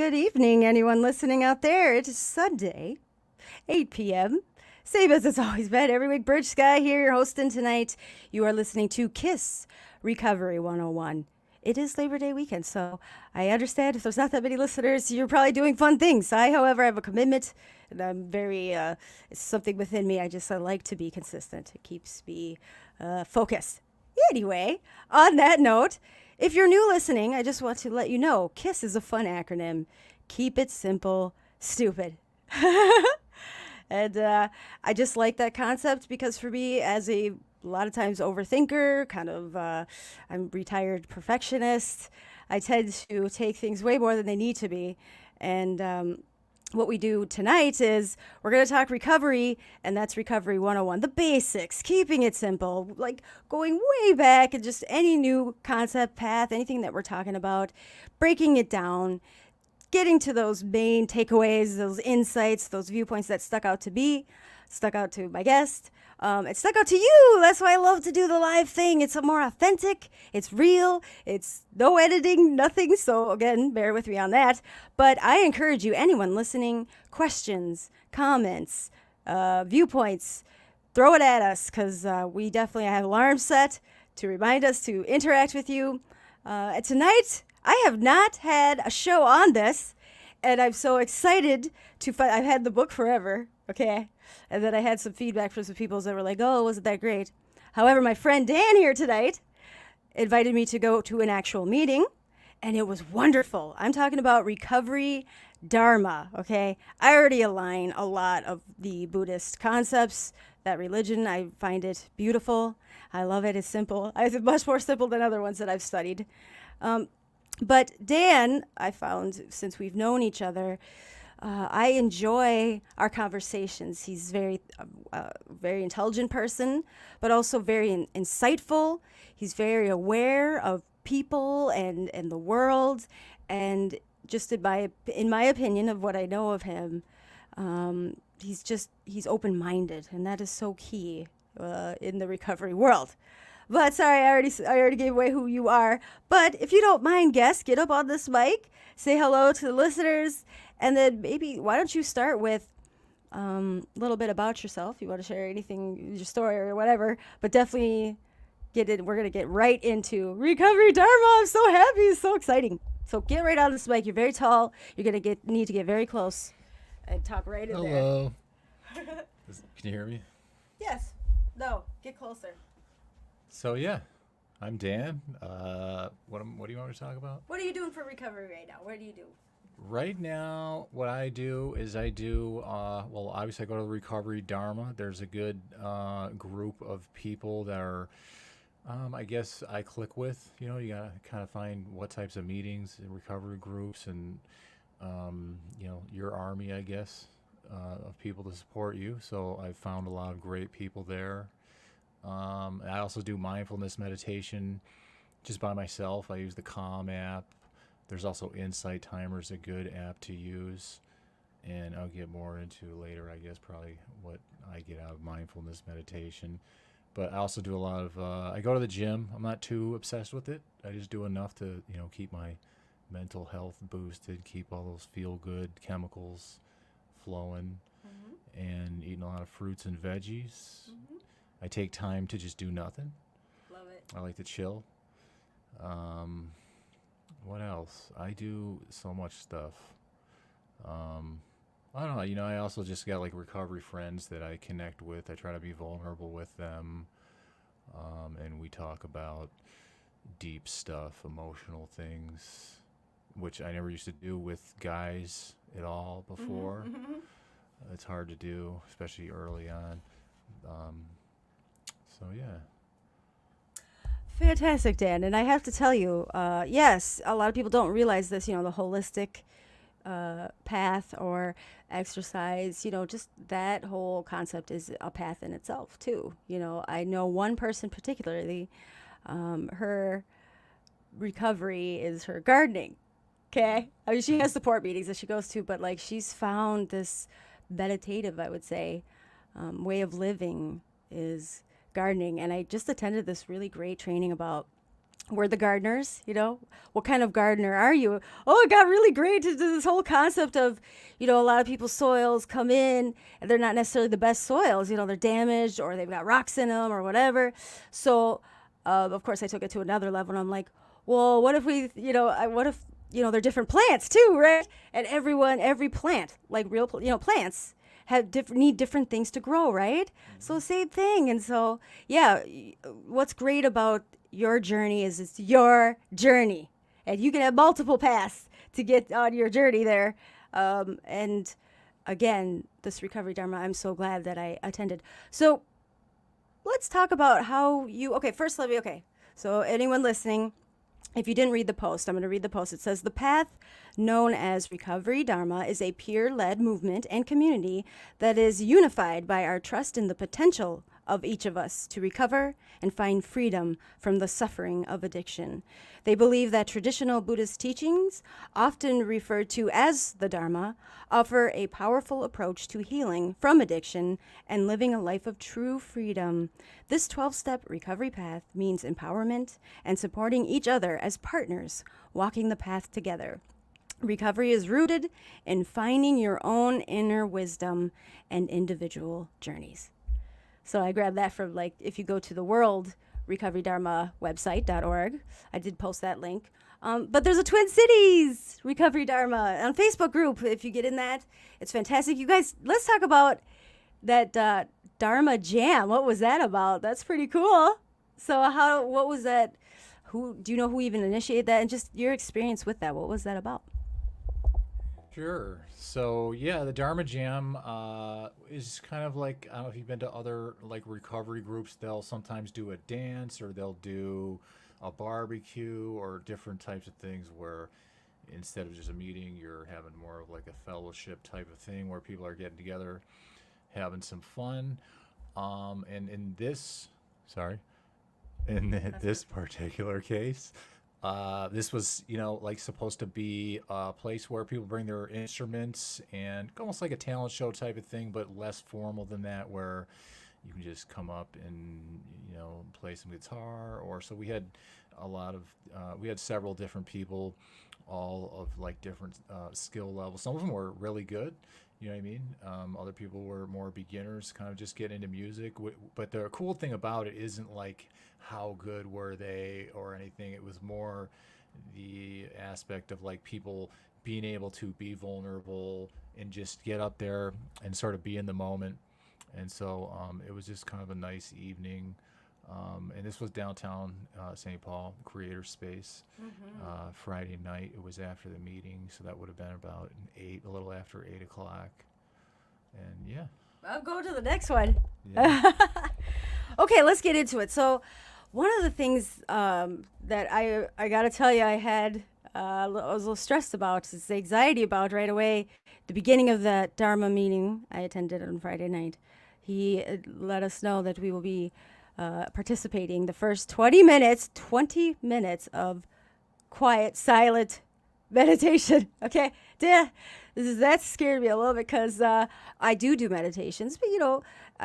Good evening, anyone listening out there. It is Sunday, 8 p.m. Same as it's always been. Every week, Bridge Sky here, your hosting tonight. You are listening to K.I.S.S. Recovery 101. It is Labor Day weekend, so I understand if there's not that many listeners, you're probably doing fun things. I, however, have a commitment, and I'm very, it's something within me. I like to be consistent. It keeps me focused. Anyway, on that note, if you're new listening, I just want to let you know KISS is a fun acronym. Keep it simple, stupid. And I just like that concept because for me, as a lot of times overthinker, I'm retired perfectionist. I tend to take things way more than they need to be. And what we do tonight is we're going to talk recovery, and that's Recovery 101, the basics, keeping it simple, like going way back and just any new concept, path, anything that we're talking about, breaking it down, getting to those main takeaways, those insights, those viewpoints that stuck out to my guest. It stuck out to you. That's why I love to do the live thing. It's more authentic. It's real. It's no editing, nothing. So again, bear with me on that. But I encourage you, anyone listening, questions, comments, viewpoints, throw it at us because we definitely have alarms set to remind us to interact with you. And tonight, I have not had a show on this, and I'm so excited to find. I've had the book forever, okay? And then I had some feedback from some people that were like, oh, wasn't that great? However, my friend Dan here tonight invited me to go to an actual meeting, and it was wonderful. I'm talking about Recovery Dharma, okay? I already align a lot of the Buddhist concepts, that religion. I find it beautiful. I love it. It's simple. It's much more simple than other ones that I've studied. But Dan, I found, since we've known each other, I enjoy our conversations. He's very intelligent person, but also very insightful. He's very aware of people and the world. And just in my opinion of what I know of him, he's open-minded, and that is so key in the recovery world. But sorry, I already gave away who you are. But if you don't mind, guest, get up on this mic, say hello to the listeners, and then maybe why don't you start with a little bit about yourself? You want to share anything, your story or whatever, but definitely get it. We're gonna get right into Recovery Dharma. I'm so happy. It's so exciting. So get right on this mic. You're very tall. You're gonna need to get very close and talk right in there. Hello. Can you hear me? Yes. No. Get closer. So yeah, I'm Dan. What do you want me to talk about? What are you doing for recovery right now? What do you do? Right now, what I do is well, obviously I go to the Recovery Dharma. There's a good group of people that are, I guess I click with. You know, you gotta kind of find what types of meetings and recovery groups and, your army, I guess, of people to support you. So I've found a lot of great people there. I also do mindfulness meditation just by myself. I use the Calm app. There's also Insight Timer's a good app to use. And I'll get more into later, I guess, probably what I get out of mindfulness meditation. But I also do a lot of, I go to the gym. I'm not too obsessed with it. I just do enough to, keep my mental health boosted, keep all those feel-good chemicals flowing, and eating a lot of fruits and veggies. I take time to just do nothing. Love it. I like to chill. What else? I do so much stuff. I don't know. I also just got like recovery friends that I connect with. I try to be vulnerable with them. And we talk about deep stuff, emotional things, which I never used to do with guys at all before. It's hard to do, especially early on. So yeah. Fantastic, Dan. And I have to tell you, yes, a lot of people don't realize this, the holistic path or exercise, just that whole concept is a path in itself too. I know one person particularly, her recovery is her gardening. Okay. I mean, she has support meetings that she goes to, but like she's found this meditative, I would say, way of living is gardening. And I just attended this really great training about we're the gardeners, what kind of gardener are you? Oh, it got really great to do this whole concept of, a lot of people's soils come in and they're not necessarily the best soils, they're damaged or they've got rocks in them or whatever. So, of course, I took it to another level and I'm like, well, what if they're different plants too, right? And every plant, like real, plants need different things to grow, right? So same thing. And so, yeah, what's great about your journey is it's your journey, and you can have multiple paths to get on your journey there. And again, this Recovery Dharma, I'm so glad that I attended. So let's talk about how you, okay, first let me, okay. So anyone listening, if you didn't read the post, I'm going to read the post. It says, the path known as Recovery Dharma is a peer-led movement and community that is unified by our trust in the potential of each of us to recover and find freedom from the suffering of addiction. They believe that traditional Buddhist teachings, often referred to as the Dharma, offer a powerful approach to healing from addiction and living a life of true freedom. This 12-step recovery path means empowerment and supporting each other as partners, walking the path together. Recovery is rooted in finding your own inner wisdom and individual journeys. So I grabbed that from, if you go to the World Recovery Dharma website.org, I did post that link. But there's a Twin Cities Recovery Dharma on Facebook group. If you get in that, it's fantastic. You guys, let's talk about that Dharma Jam. What was that about? That's pretty cool. So what was that? Do you know who even initiated that? And just your experience with that. What was that about? Sure. So yeah, the Dharma Jam is kind of like, I don't know if you've been to other recovery groups. They'll sometimes do a dance or they'll do a barbecue or different types of things where instead of just a meeting, you're having more of a fellowship type of thing where people are getting together, having some fun. And in this particular case, this was, supposed to be a place where people bring their instruments and almost like a talent show type of thing, but less formal than that, where you can just come up and, play some guitar. Or so we had we had several different people, all of different skill levels. Some of them were really good. You know what I mean? Other people were more beginners, kind of just getting into music. But the cool thing about it isn't how good were they or anything. It was more the aspect of people being able to be vulnerable and just get up there and sort of be in the moment. And so it was just kind of a nice evening. And this was downtown St. Paul, Creator Space. Friday night. It was after the meeting, so that would have been about a little after 8 o'clock. And yeah. I'll go to the next one. Yeah. Okay, let's get into it. So one of the things that I got to tell you I had, I was a little stressed about, is the anxiety about right away. The beginning of that Dharma meeting I attended on Friday night, he let us know that we will be participating the first 20 minutes of quiet, silent meditation. Okay, that scared me a little bit because I do meditations, but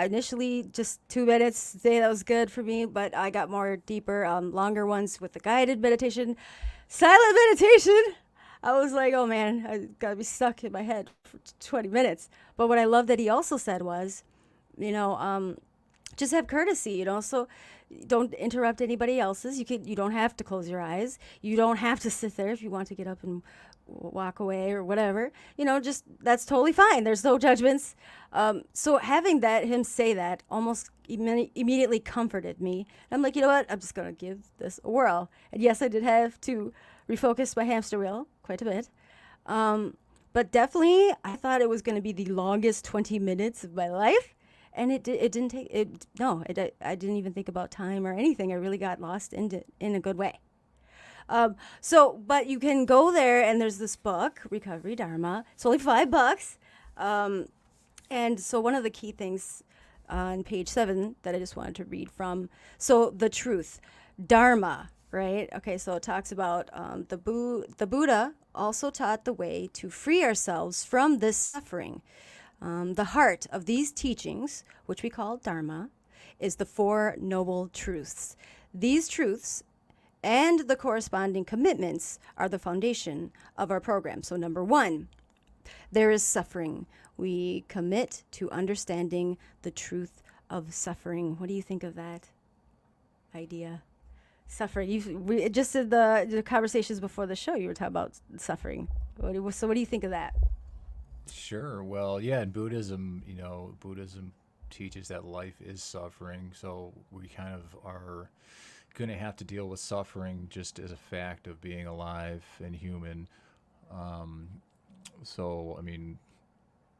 initially just 2 minutes a day, that was good for me, but I got more deeper, longer ones with the guided meditation. Silent meditation, I was like, oh man, I gotta be stuck in my head for 20 minutes. But what I love that he also said was, just have courtesy, so don't interrupt anybody else's. You don't have to close your eyes. You don't have to sit there if you want to get up and walk away or whatever. Just that's totally fine. There's no judgments. So having him say that almost immediately comforted me. I'm like, you know what? I'm just gonna give this a whirl. And yes, I did have to refocus my hamster wheel quite a bit. But definitely, I thought it was going to be the longest 20 minutes of my life. And it didn't take it. No, I didn't even think about time or anything. I really got lost in a good way. But you can go there, and there's this book, Recovery Dharma. It's only $5. And so one of the key things on page 7 that I just wanted to read from. So the truth, Dharma, right? Okay, so it talks about the Buddha also taught the way to free ourselves from this suffering. The heart of these teachings, which we call Dharma, is the 4 noble truths. These truths and the corresponding commitments are the foundation of our program. So, number one, there is suffering. We commit to understanding the truth of suffering. What do you think of that idea? Suffering. Just in the conversations before the show, you were talking about suffering. So, what do you think of that? Sure. Well, yeah, in Buddhism, Buddhism teaches that life is suffering. So we kind of are going to have to deal with suffering just as a fact of being alive and human. Um, so, I mean,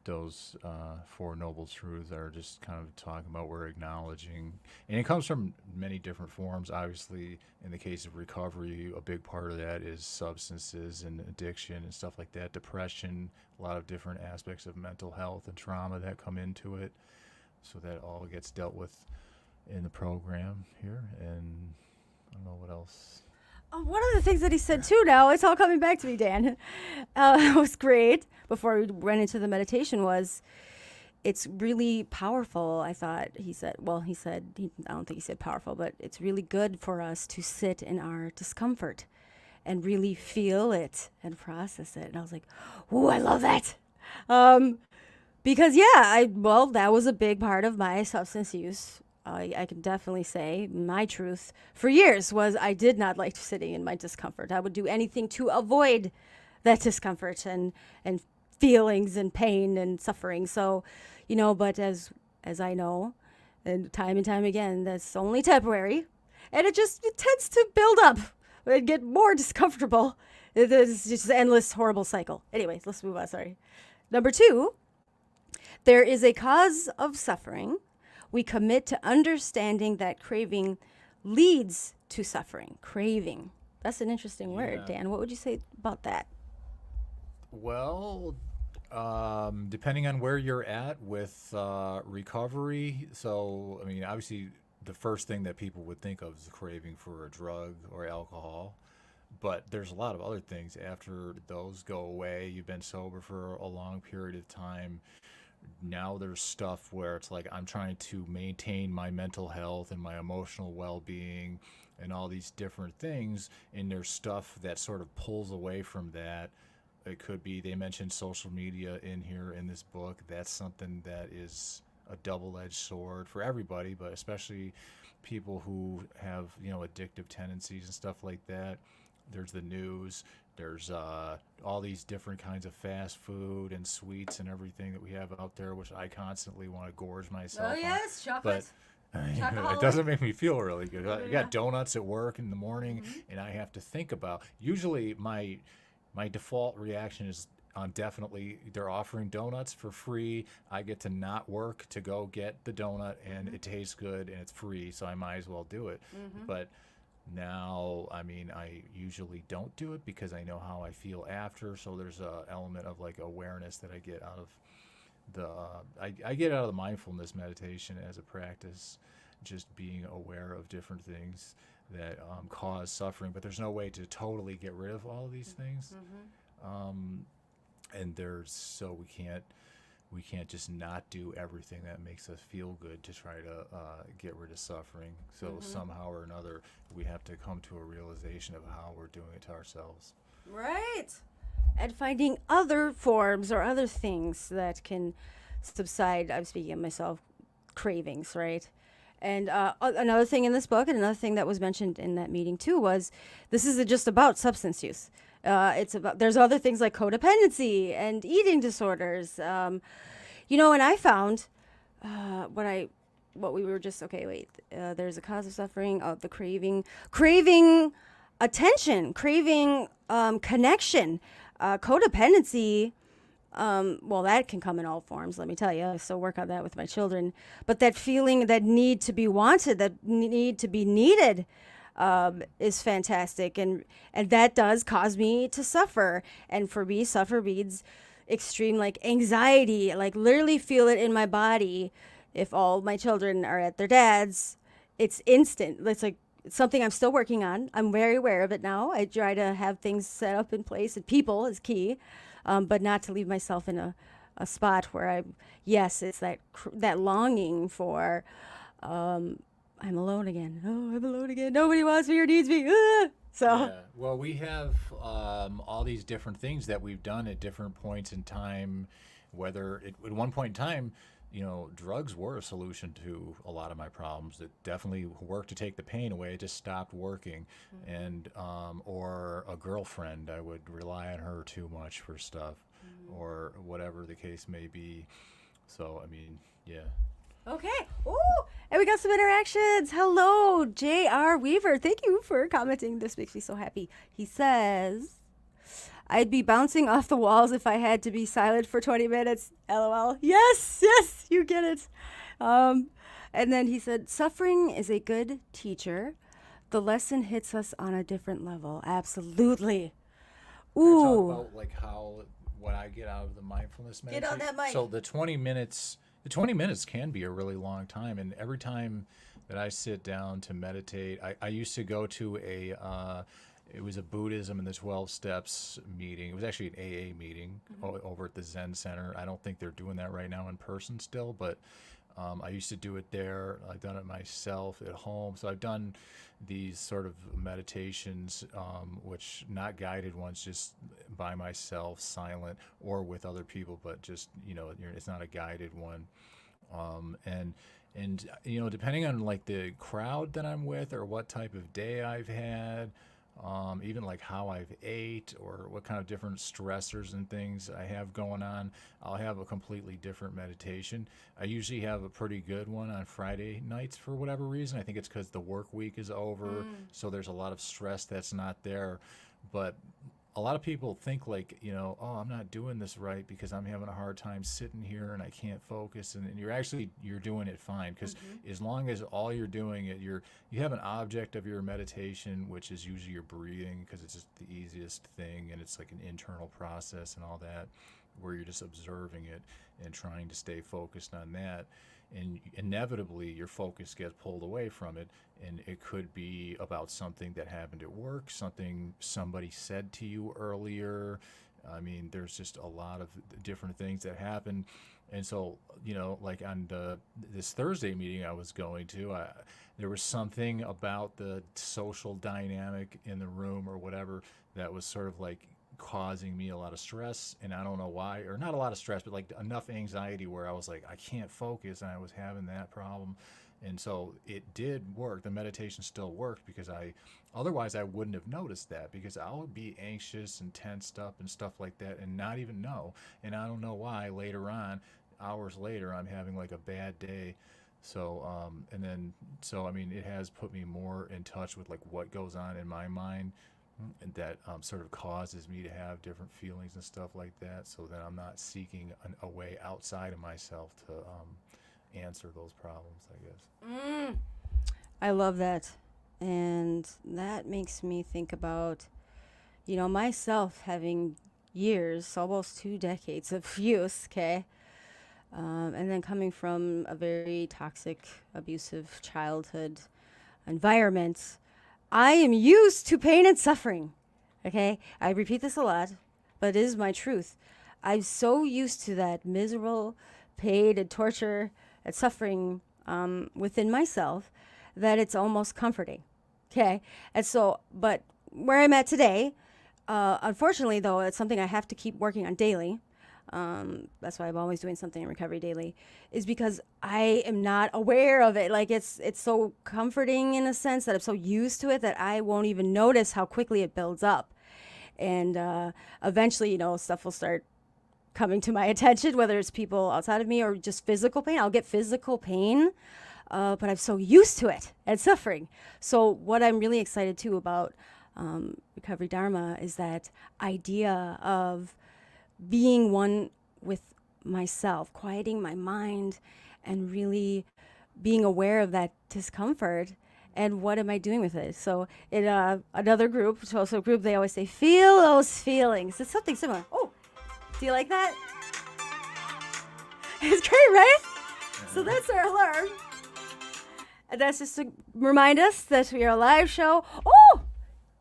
those Four Noble Truths are just kind of talking about, we're acknowledging, and it comes from many different forms. Obviously, in the case of recovery, a big part of that is substances and addiction and stuff like that, depression, a lot of different aspects of mental health and trauma that come into it. So that all gets dealt with in the program here. And I don't know what else. One of the things that he said too, now it's all coming back to me, Dan. It was great. Before we went into the meditation, was it's really powerful. I thought he said. I don't think he said powerful, but it's really good for us to sit in our discomfort and really feel it and process it. And I was like, "Ooh, I love that." Because that was a big part of my substance use. I can definitely say my truth for years was I did not like sitting in my discomfort. I would do anything to avoid that discomfort and feelings and pain and suffering. So, but as I know, and time again, that's only temporary, and it tends to build up and get more discomfortable. It's just an endless horrible cycle. Anyways, let's move on. Sorry. Number two, there is a cause of suffering. We commit to understanding that craving leads to suffering. Craving. That's an interesting word, Dan. What would you say about that? Well, depending on where you're at with recovery. So, I mean, obviously, the first thing that people would think of is the craving for a drug or alcohol. But there's a lot of other things after those go away. You've been sober for a long period of time. Now there's stuff where it's like I'm trying to maintain my mental health and my emotional well-being and all these different things, and there's stuff that sort of pulls away from that. It could be, they mentioned social media in here in this book. That's something that is a double-edged sword for everybody, but especially people who have, addictive tendencies and stuff like that. There's the news. There's all these different kinds of fast food and sweets and everything that we have out there, which I constantly want to gorge myself on. Oh, yes, chocolate. But it doesn't make me feel really good. I got donuts at work in the morning, and I have to think about. Usually, my default reaction is, definitely, they're offering donuts for free. I get to not work to go get the donut, and it tastes good, and it's free, so I might as well do it. But now, I mean, I usually don't do it because I know how I feel after. So there's a element of like awareness that I get out of I get out of the mindfulness meditation as a practice, just being aware of different things that cause suffering. But there's no way to totally get rid of all of these things. And we can't just not do everything that makes us feel good to try to get rid of suffering. So somehow or another, we have to come to a realization of how we're doing it to ourselves. Right. And finding other forms or other things that can subside. I'm speaking of myself, cravings, right? And another thing in this book, and another thing that was mentioned in that meeting too, was this isn't just about substance use. There's other things like codependency and eating disorders. And I found there's a cause of suffering, the craving attention, craving connection, codependency. That can come in all forms, let me tell you. I still work on that with my children. But that feeling, that need to be wanted, that need to be needed, is fantastic, and that does cause me to suffer. And for me, suffer means extreme anxiety, literally feel it in my body. If all my children are at their dad's, it's instant. It's something I'm still working on. I'm very aware of it now. I try to have things set up in place, and people is key, but not to leave myself in a spot where it's that longing for I'm alone again. Oh, I'm alone again. Nobody wants me or needs me. Ah! So, Yeah. Well, we have all these different things that we've done at different points in time. Whether at one point in time, drugs were a solution to a lot of my problems. It definitely worked to take the pain away. It just stopped working. And or a girlfriend, I would rely on her too much for stuff, or whatever the case may be. So, I mean, yeah. okay. Ooh, and we got some interactions. Hello, J.R. Weaver. Thank you for commenting. This makes me so happy. He says, I'd be bouncing off the walls if I had to be silent for 20 minutes. LOL. Yes, you get it. And then he said, suffering is a good teacher. The lesson hits us on a different level. Absolutely. Ooh. Talk about like what I get out of the mindfulness meditation. Get on that mic. So the 20 minutes can be a really long time, and every time that I sit down to meditate, I used to go to it was a Buddhism and the 12 Steps meeting. It was actually an AA meeting over at the Zen Center. I don't think they're doing that right now in person still, but I used to do it there. I've done it myself at home. So I've done these sort of meditations, which not guided ones, just by myself, silent, or with other people, but just, it's not a guided one. And depending on like the crowd that I'm with or what type of day I've had, even like how I've ate or what kind of different stressors and things I have going on, I'll have a completely different meditation. I usually have a pretty good one on Friday nights for whatever reason. I think it's because the work week is over, so there's a lot of stress that's not there. But a lot of people think like, oh, I'm not doing this right because I'm having a hard time sitting here and I can't focus. And you're doing it fine, because as long as all you're doing it, you have an object of your meditation, which is usually your breathing, because it's just the easiest thing, and it's like an internal process and all that, where you're just observing it and trying to stay focused on that. And inevitably your focus gets pulled away from it, and it could be about something that happened at work, something somebody said to you earlier. I mean, there's just a lot of different things that happen. And so, like on this Thursday meeting I was going to, there was something about the social dynamic in the room or whatever that was sort of like causing me a lot of stress, and I don't know why, or not a lot of stress, but like enough anxiety where I was like, I can't focus, and I was having that problem. And so it did work. The meditation still worked, because otherwise I wouldn't have noticed that, because I would be anxious and tensed up and stuff like that and not even know. And I don't know why later on, hours later, I'm having like a bad day. So, I mean, it has put me more in touch with like what goes on in my mind, and that sort of causes me to have different feelings and stuff like that, so that I'm not seeking a way outside of myself to answer those problems, I guess. I love that. And that makes me think about, myself having years, almost 2 decades of use, okay? And then coming from a very toxic, abusive childhood environment, I am used to pain and suffering, okay? I repeat this a lot, but it is my truth. I'm so used to that miserable pain and torture and suffering within myself that it's almost comforting, okay? And so, but where I'm at today, unfortunately, though, it's something I have to keep working on daily. That's why I'm always doing something in Recovery Daily, is because I am not aware of it. Like it's so comforting in a sense that I'm so used to it that I won't even notice how quickly it builds up. And eventually, stuff will start coming to my attention, whether it's people outside of me or just physical pain. I'll get physical pain, but I'm so used to it and suffering. So what I'm really excited too about Recovery Dharma is that idea of being one with myself, quieting my mind, and really being aware of that discomfort and what am I doing with it. So in another group, social group, they always say, feel those feelings. It's something similar. Oh, do you like that? It's great, right? So that's our alarm. And that's just to remind us that we are a live show. Oh,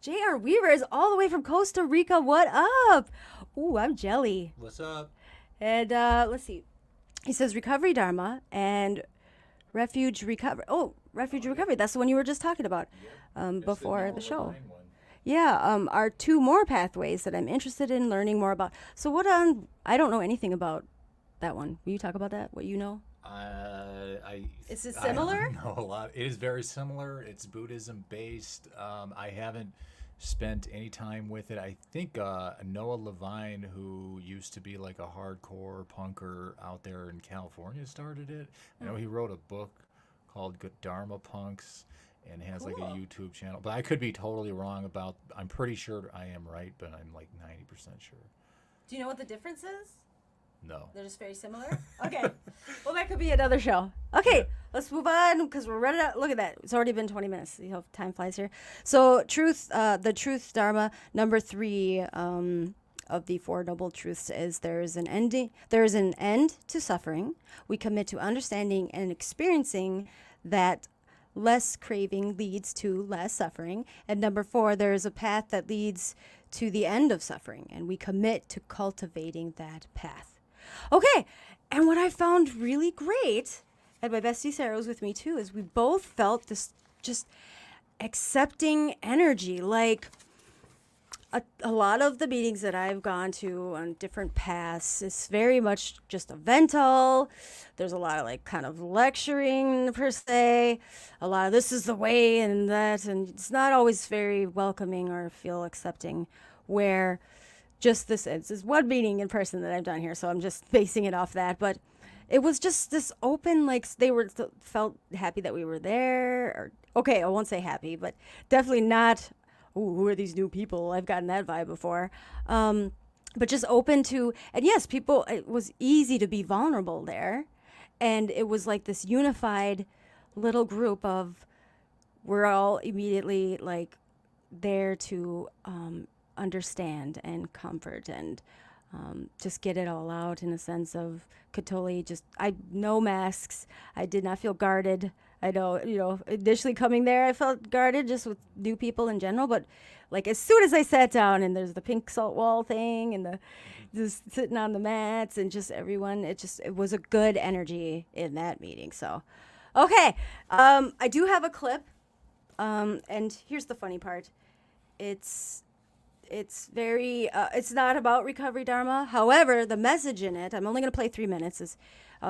J.R. Weaver is all the way from Costa Rica. What up? Ooh, I'm jelly. What's up? And let's see. He says Recovery Dharma and Refuge Recovery. Oh, Refuge Recovery. That's the one you were just talking about It's before Noah the show. Levine one. Yeah, are two more pathways that I'm interested in learning more about. So I don't know anything about that one. Will you talk about that? What you know? I Is it I similar? don't know a lot. It is very similar. It's Buddhism based. I haven't spent any time with it. I think Noah Levine, who used to be like a hardcore punker out there in California, started it. I know he wrote a book called Good Dharma Punks and has like a Cool. YouTube channel. But I could be totally wrong about. I'm pretty sure I am right, but I'm like 90% sure. Do you know what the difference is? No. They're just very similar. Okay. Well, that could be another show. Okay, let's move on because we're running out. Look at that. It's already been 20 minutes. You know, time flies here. So, the truth Dharma number 3 of the Four Noble Truths is there is an end to suffering. We commit to understanding and experiencing that less craving leads to less suffering. And number 4, there is a path that leads to the end of suffering, and we commit to cultivating that path. Okay, and what I found really great, and my bestie Sarah was with me too, is we both felt this just accepting energy. Like a lot of the meetings that I've gone to on different paths, it's very much just a vental. There's a lot of like kind of lecturing per se, a lot of this is the way and that, and it's not always very welcoming or feel accepting. Where just this is one meeting in person that I've done here, so I'm just basing it off that. But it was just this open, like felt happy that we were there. Or okay, I won't say happy, but definitely not. Ooh, who are these new people? I've gotten that vibe before. But just open to, and yes, people. It was easy to be vulnerable there, and it was like this unified little group of we're all immediately like there to understand and comfort and just get it all out in a sense of could totally just no masks. I did not feel guarded. I know, initially coming there I felt guarded just with new people in general, but like as soon as I sat down and there's the pink salt wall thing and the just sitting on the mats and just everyone, it was a good energy in that meeting. So okay, I do have a clip, and here's the funny part. It's very it's not about Recovery Dharma. However, the message in it, I'm only going to play 3 minutes, is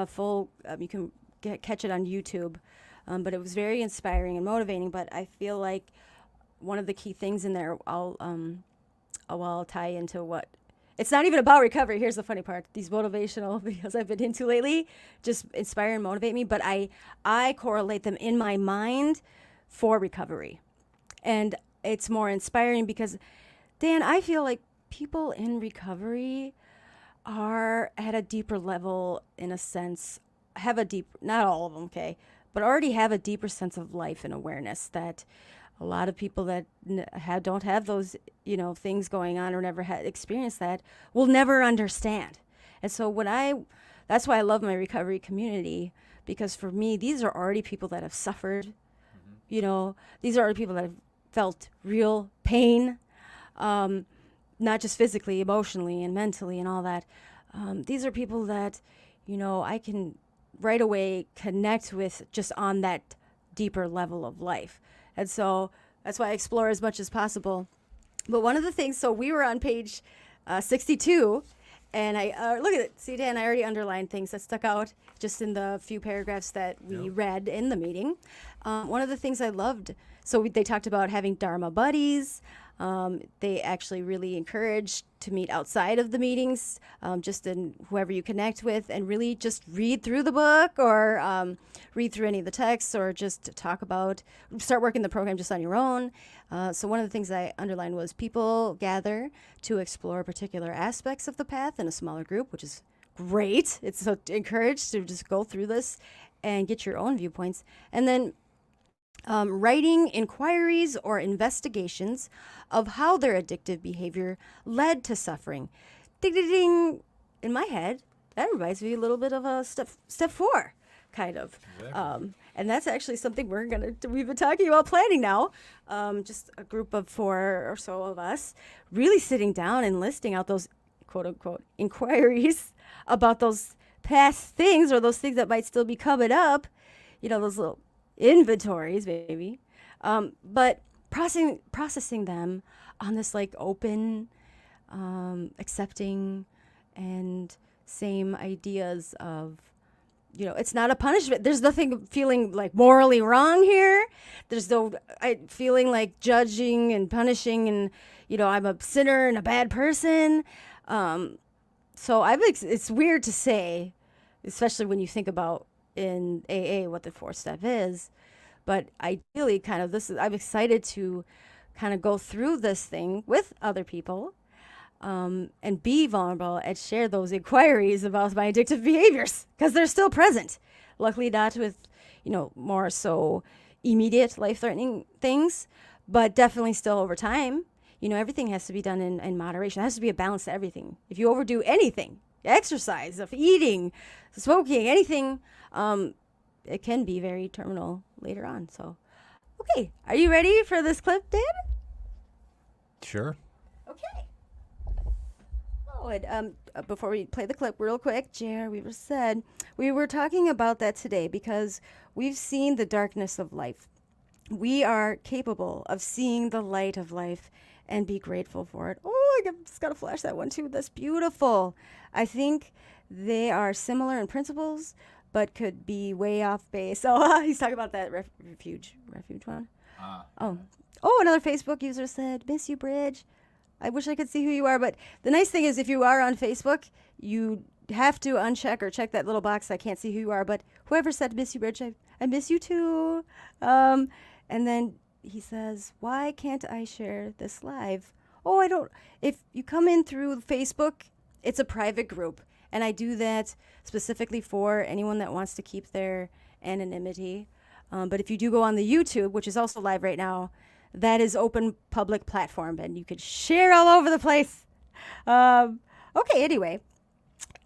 full. You can catch it on YouTube. But it was very inspiring and motivating. But I feel like one of the key things in there, I'll tie into what it's not even about recovery. Here's the funny part: these motivational videos I've been into lately just inspire and motivate me. But I correlate them in my mind for recovery, and it's more inspiring because, Dan, I feel like people in recovery are at a deeper level, in a sense, not all of them, okay, but already have a deeper sense of life and awareness that a lot of people that don't have those, things going on or never had experienced that will never understand. And so that's why I love my recovery community, because for me, these are already people that have suffered, these are already people that have felt real pain, not just physically, emotionally, and mentally, and all that. These are people that, I can right away connect with just on that deeper level of life. And so that's why I explore as much as possible. But one of the things, so we were on page 62, and I look at it. See, Dan, I already underlined things that stuck out just in the few paragraphs that we read in the meeting. One of the things I loved, they talked about having Dharma buddies. They actually really encourage to meet outside of the meetings, just in whoever you connect with, and really just read through the book or read through any of the texts, or just start working the program just on your own. So one of the things I underlined was people gather to explore particular aspects of the path in a smaller group, which is great. It's so encouraged to just go through this and get your own viewpoints. And then writing inquiries or investigations of how their addictive behavior led to suffering. Ding, ding, ding. In my head, that reminds me a little bit of a step 4, kind of. Exactly. And that's actually something we've been talking about planning now. Just a group of 4 or so of us really sitting down and listing out those quote unquote inquiries about those past things or those things that might still be coming up. Those little inventories, maybe, but processing them on this like open, accepting, and same ideas of, it's not a punishment. There's nothing feeling like morally wrong here. There's no feeling like judging and punishing and, I'm a sinner and a bad person. So it's weird to say, especially when you think about in AA what the fourth step is. But ideally, I'm excited to kind of go through this thing with other people, and be vulnerable and share those inquiries about my addictive behaviors because they're still present. Luckily, not with, more so immediate life-threatening things, but definitely still over time. Everything has to be done in moderation. There has to be a balance to everything. If you overdo anything, exercise, of eating, smoking, anything, it can be very terminal later on. So, okay, are you ready for this clip, Dan? Sure. Okay. Oh, and before we play the clip real quick, J.R. Weaver said, we were talking about that today because we've seen the darkness of life. We are capable of seeing the light of life and be grateful for it. Oh, I just got to flash that one too. That's beautiful. I think they are similar in principles, but could be way off base. Oh, he's talking about that refuge one. Oh, another Facebook user said, miss you, Bridge. I wish I could see who you are, but the nice thing is if you are on Facebook, you have to uncheck or check that little box. I can't see who you are, but whoever said miss you, Bridge, I miss you too. And then he says, why can't I share this live? Oh, I don't. If you come in through Facebook, it's a private group. And I do that specifically for anyone that wants to keep their anonymity. But if you do go on the YouTube, which is also live right now, that is open public platform, and you could share all over the place. Okay, anyway,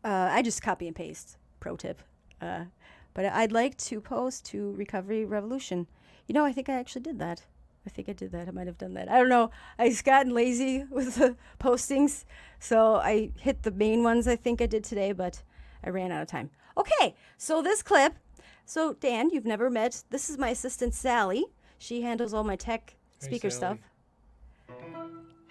I just copy and paste. Pro tip. But I'd like to post to Recovery Revolution. I think I actually did that. I might have done that. I don't know. I just gotten lazy with the postings, so I hit the main ones I think I did today, but I ran out of time. Okay, so this clip. So, Dan, you've never met. This is my assistant, Sally. She handles all my tech speaker stuff.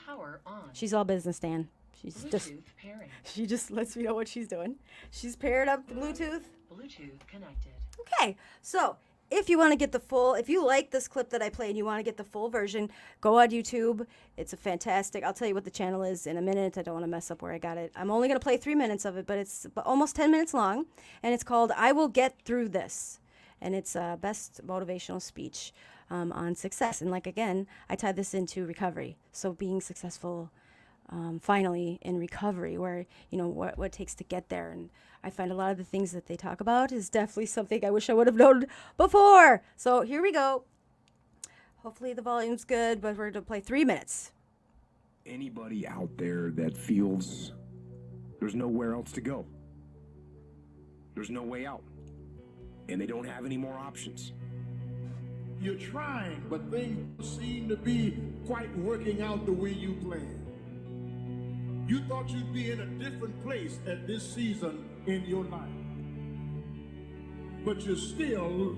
Power on. She's all business, Dan. She just lets me know what she's doing. She's paired up the Bluetooth. Bluetooth connected. Okay, so if you want to get if you like this clip that I play and you want to get the full version, go on YouTube. It's a fantastic, I'll tell you what the channel is in a minute. I don't want to mess up where I got it. I'm only going to play 3 minutes of it, but it's almost 10 minutes long, and it's called I Will Get Through This. And it's best motivational speech on success. And again, I tied this into recovery. So being successful finally in recovery, where, what it takes to get there. And I find a lot of the things that they talk about is definitely something I wish I would have known before. So here we go. Hopefully the volume's good, but we're going to play 3 minutes. Anybody out there that feels there's nowhere else to go, there's no way out, and they don't have any more options. You're trying, but things seem to be quite working out the way you planned. You thought you'd be in a different place at this season in your life, but you're still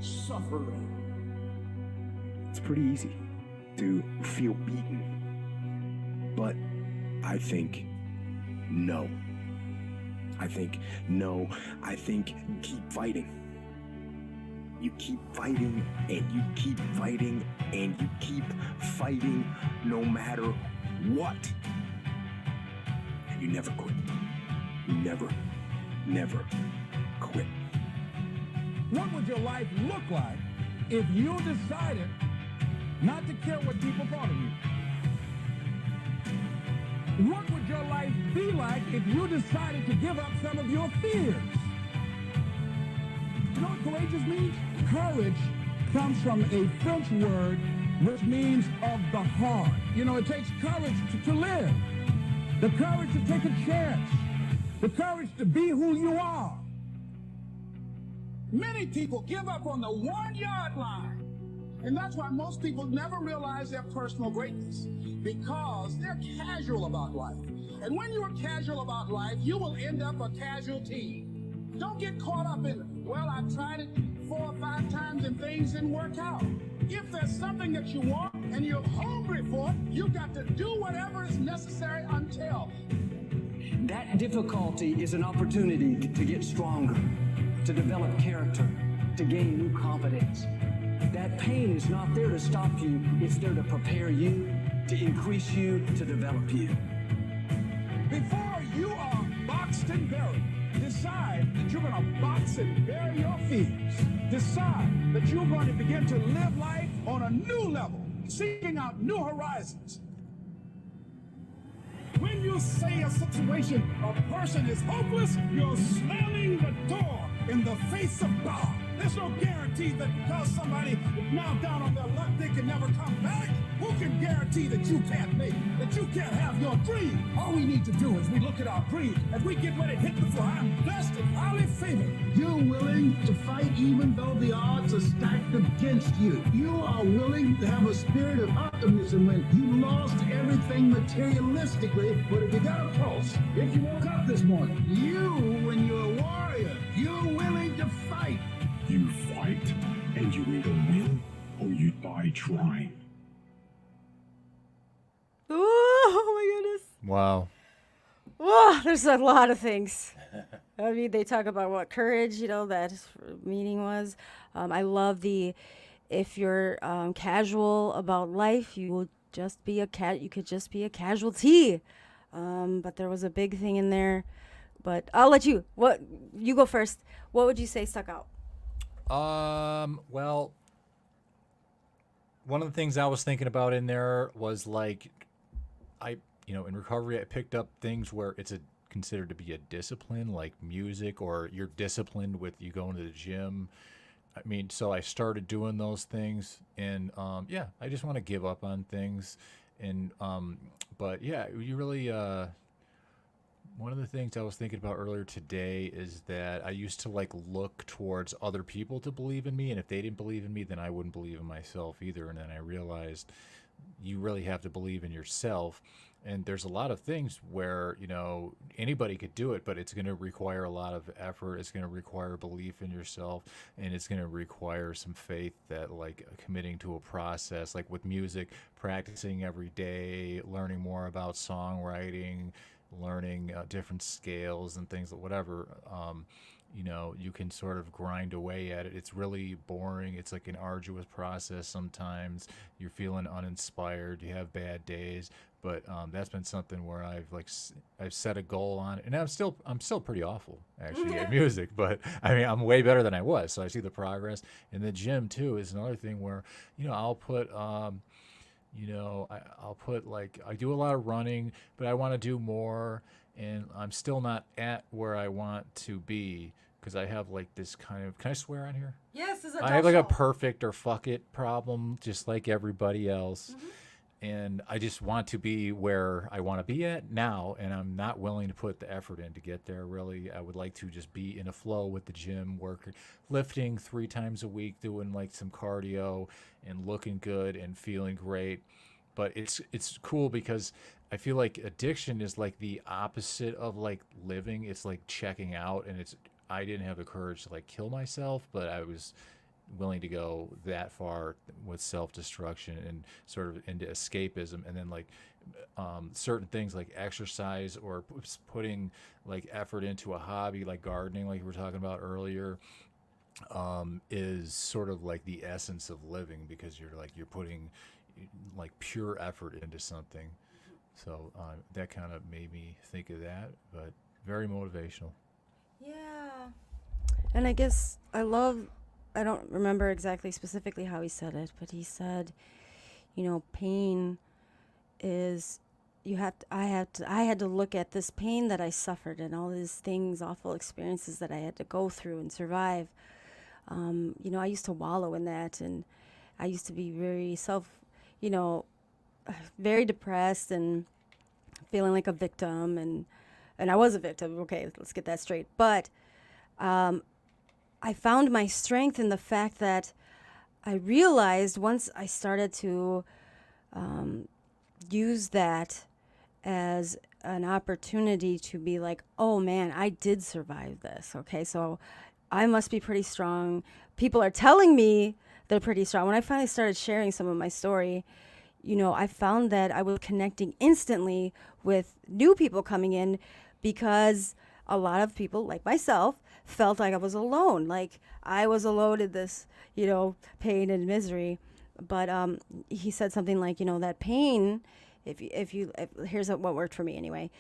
suffering. It's pretty easy to feel beaten, but I think no. I think keep fighting. You keep fighting, and you keep fighting, and you keep fighting no matter what. And you never quit. You never quit. What would your life look like if you decided not to care what people thought of you? What would your life be like if you decided to give up some of your fears? You know what courageous means? Courage comes from a French word which means of the heart. It takes courage to live. The courage to take a chance. The courage to be who you are. Many people give up on the 1-yard line. And that's why most people never realize their personal greatness, because they're casual about life. And when you're casual about life, you will end up a casualty. Don't get caught up in well, I tried it 4 or 5 times and things didn't work out. If there's something that you want and you're hungry for it, you got to do whatever is necessary until. That difficulty is an opportunity to get stronger, to develop character, to gain new confidence. That pain is not there to stop you, it's there to prepare you, to increase you, to develop you. Before you are boxed and buried, decide that you're going to box and bury your fears. Decide that you're going to begin to live life on a new level, seeking out new horizons. When you say a situation, a person is hopeless, you're slamming the door in the face of God. There's no guarantee that because somebody is now down on their luck, they can never come back. Who can guarantee that you can't make it, that you can't have your dream? All we need to do is we look at our dream and we get ready to hit the floor. I'm blessed and highly favored. You're willing to fight even though the odds are stacked against you. You are willing to have a spirit of optimism when you lost everything materialistically, but if you got a pulse, if you woke up this morning, when you're a warrior, you're willing to fight. You fight and you either win or you die trying. Oh my goodness. Wow. Whoa, there's a lot of things. I mean, they talk about what courage, that meaning was. I love if you're casual about life, you will just be you could just be a casualty. But there was a big thing in there. But I'll let you go first. What would you say stuck out? Well, one of the things I was thinking about in there was like, in recovery, I picked up things where it's considered to be a discipline, like music, or you're disciplined with you going to the gym. I mean, so I started doing those things, and I just want to give up on things, and but yeah, you really. One of the things I was thinking about earlier today is that I used to look towards other people to believe in me, and if they didn't believe in me, then I wouldn't believe in myself either. And then I realized you really have to believe in yourself. And there's a lot of things where, anybody could do it, but it's going to require a lot of effort. It's going to require belief in yourself, and it's going to require some faith that committing to a process, like with music, practicing every day, learning more about songwriting, learning different scales and things, whatever, you can sort of grind away at it. It's really boring. It's like an arduous process. Sometimes you're feeling uninspired. You have bad days, but that's been something where I've set a goal on it, and I'm still pretty awful actually at music, but I mean, I'm way better than I was. So I see the progress. And the gym too is another thing where, I'll put, I'll put I do a lot of running, but I want to do more, and I'm still not at where I want to be because I have this kind of, can I swear on here? Yes, it's I have a perfect or fuck it problem, just like everybody else. Mm-hmm. And I just want to be where I want to be at now, and I'm not willing to put the effort in to get there, really. I would like to just be in a flow with the gym, lifting 3 times a week, doing some cardio and looking good and feeling great. But it's cool because I feel like addiction is the opposite of living. It's checking out, and I didn't have the courage to kill myself, but I was willing to go that far with self-destruction and sort of into escapism, and then certain things like exercise or putting effort into a hobby like gardening, like we were talking about earlier, is sort of the essence of living, because you're putting pure effort into something. So that kind of made me think of that, but very motivational. Yeah. And I guess I don't remember exactly specifically how he said it, but he said, pain is, I had to look at this pain that I suffered and all these things, awful experiences that I had to go through and survive. I used to wallow in that, and I used to be very very depressed and feeling like a victim, and I was a victim. Okay, let's get that straight. But I found my strength in the fact that I realized once I started to use that as an opportunity to be oh man, I did survive this. Okay, so I must be pretty strong. People are telling me they're pretty strong. When I finally started sharing some of my story, I found that I was connecting instantly with new people coming in because a lot of people, like myself, felt like I was alone. Like I was alone in this, pain and misery. But he said something like, that pain, here's what worked for me anyway.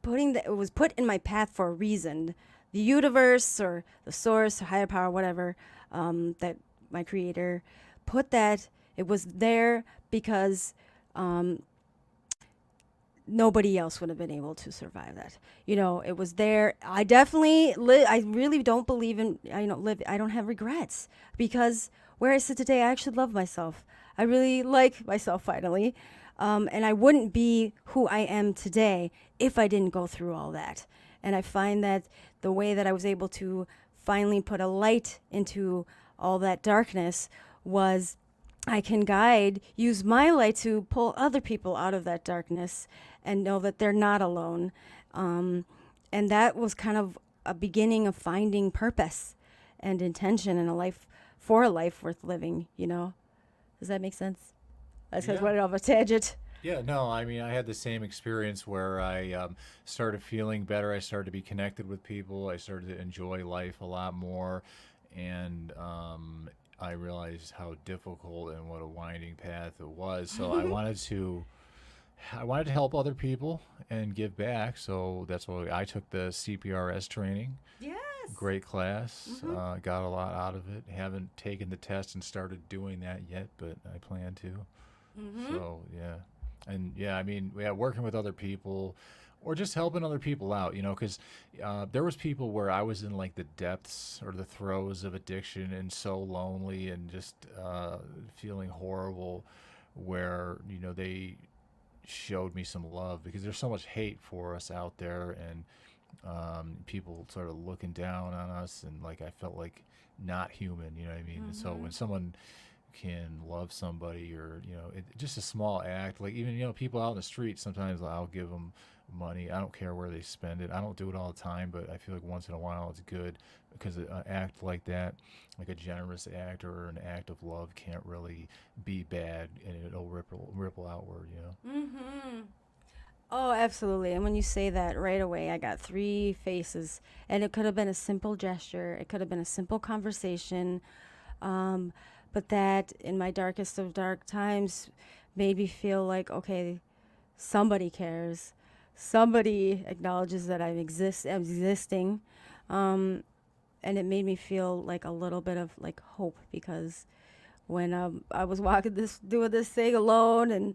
It was put in my path for a reason. The universe or the source or higher power, whatever, that my creator put that, it was there because nobody else would have been able to survive that. It was there. I definitely I really don't believe in, I don't have regrets because where I sit today, I actually love myself. I really like myself finally. And I wouldn't be who I am today if I didn't go through all that. And I find that the way that I was able to finally put a light into all that darkness was I can use my light to pull other people out of that darkness and know that they're not alone. And that was kind of a beginning of finding purpose and intention in a life worth living, Does that make sense? I just went off a tangent. Yeah, no, I mean, I had the same experience where I started feeling better. I started to be connected with people. I started to enjoy life a lot more. And I realized how difficult and what a winding path it was. So I wanted to help other people and give back. So that's why I took the CPRS training. Yes. Great class. Got a lot out of it. Haven't taken the test and started doing that yet, but I plan to. So, yeah. And, I mean, working with other people or just helping other people out, because there was people where I was in, like, the depths or the throes of addiction and so lonely and just feeling horrible where, they showed me some love because there's so much hate for us out there and people sort of looking down on us and, like, I felt like not human, you know what I mean? And so when someone can love somebody or just a small act, like even people out in the street, sometimes I'll give them money. I don't care where they spend it. I don't do it all the time, but I feel like once in a while it's good because an act like that, like a generous act or an act of love, can't really be bad and it'll ripple outward. Oh, absolutely. And when you say that right away, I got 3 faces, and it could have been a simple gesture, it could have been a simple conversation, but that in my darkest of dark times made me feel like, okay, somebody cares. Somebody acknowledges that I'm existing. And it made me feel like a little bit of like hope because when I was doing this thing alone and,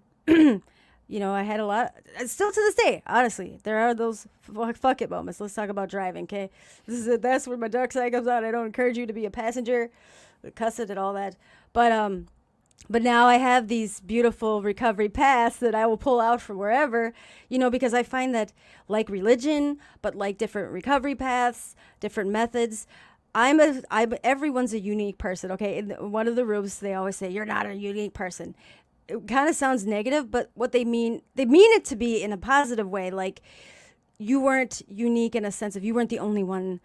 I had a lot, still to this day, honestly, there are those fuck it moments. Let's talk about driving, okay? That's where my dark side comes out. I don't encourage you to be a passenger. Cuss it and all that, but now I have these beautiful recovery paths that I will pull out from wherever, because I find that like religion, but like different recovery paths, different methods, everyone's a unique person. Okay, in one of the rooms they always say you're not a unique person. It kind of sounds negative, but what they mean it to be in a positive way, like you weren't unique in a sense of you weren't the only one,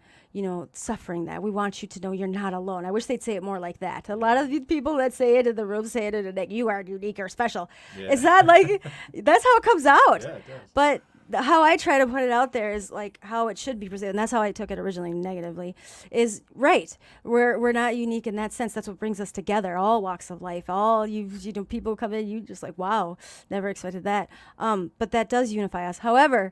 suffering that. We want you to know you're not alone. I wish they'd say it more like that. A lot of the people that say it in the room say it in a you are unique or special. Yeah. It's not like, that's how it comes out. Yeah, it does. But how I try to put it out there is like how it should be presented, and that's how I took it originally negatively, is right. We're not unique in that sense. That's what brings us together, all walks of life. All people come in, you just like, wow, never expected that. But that does unify us. However,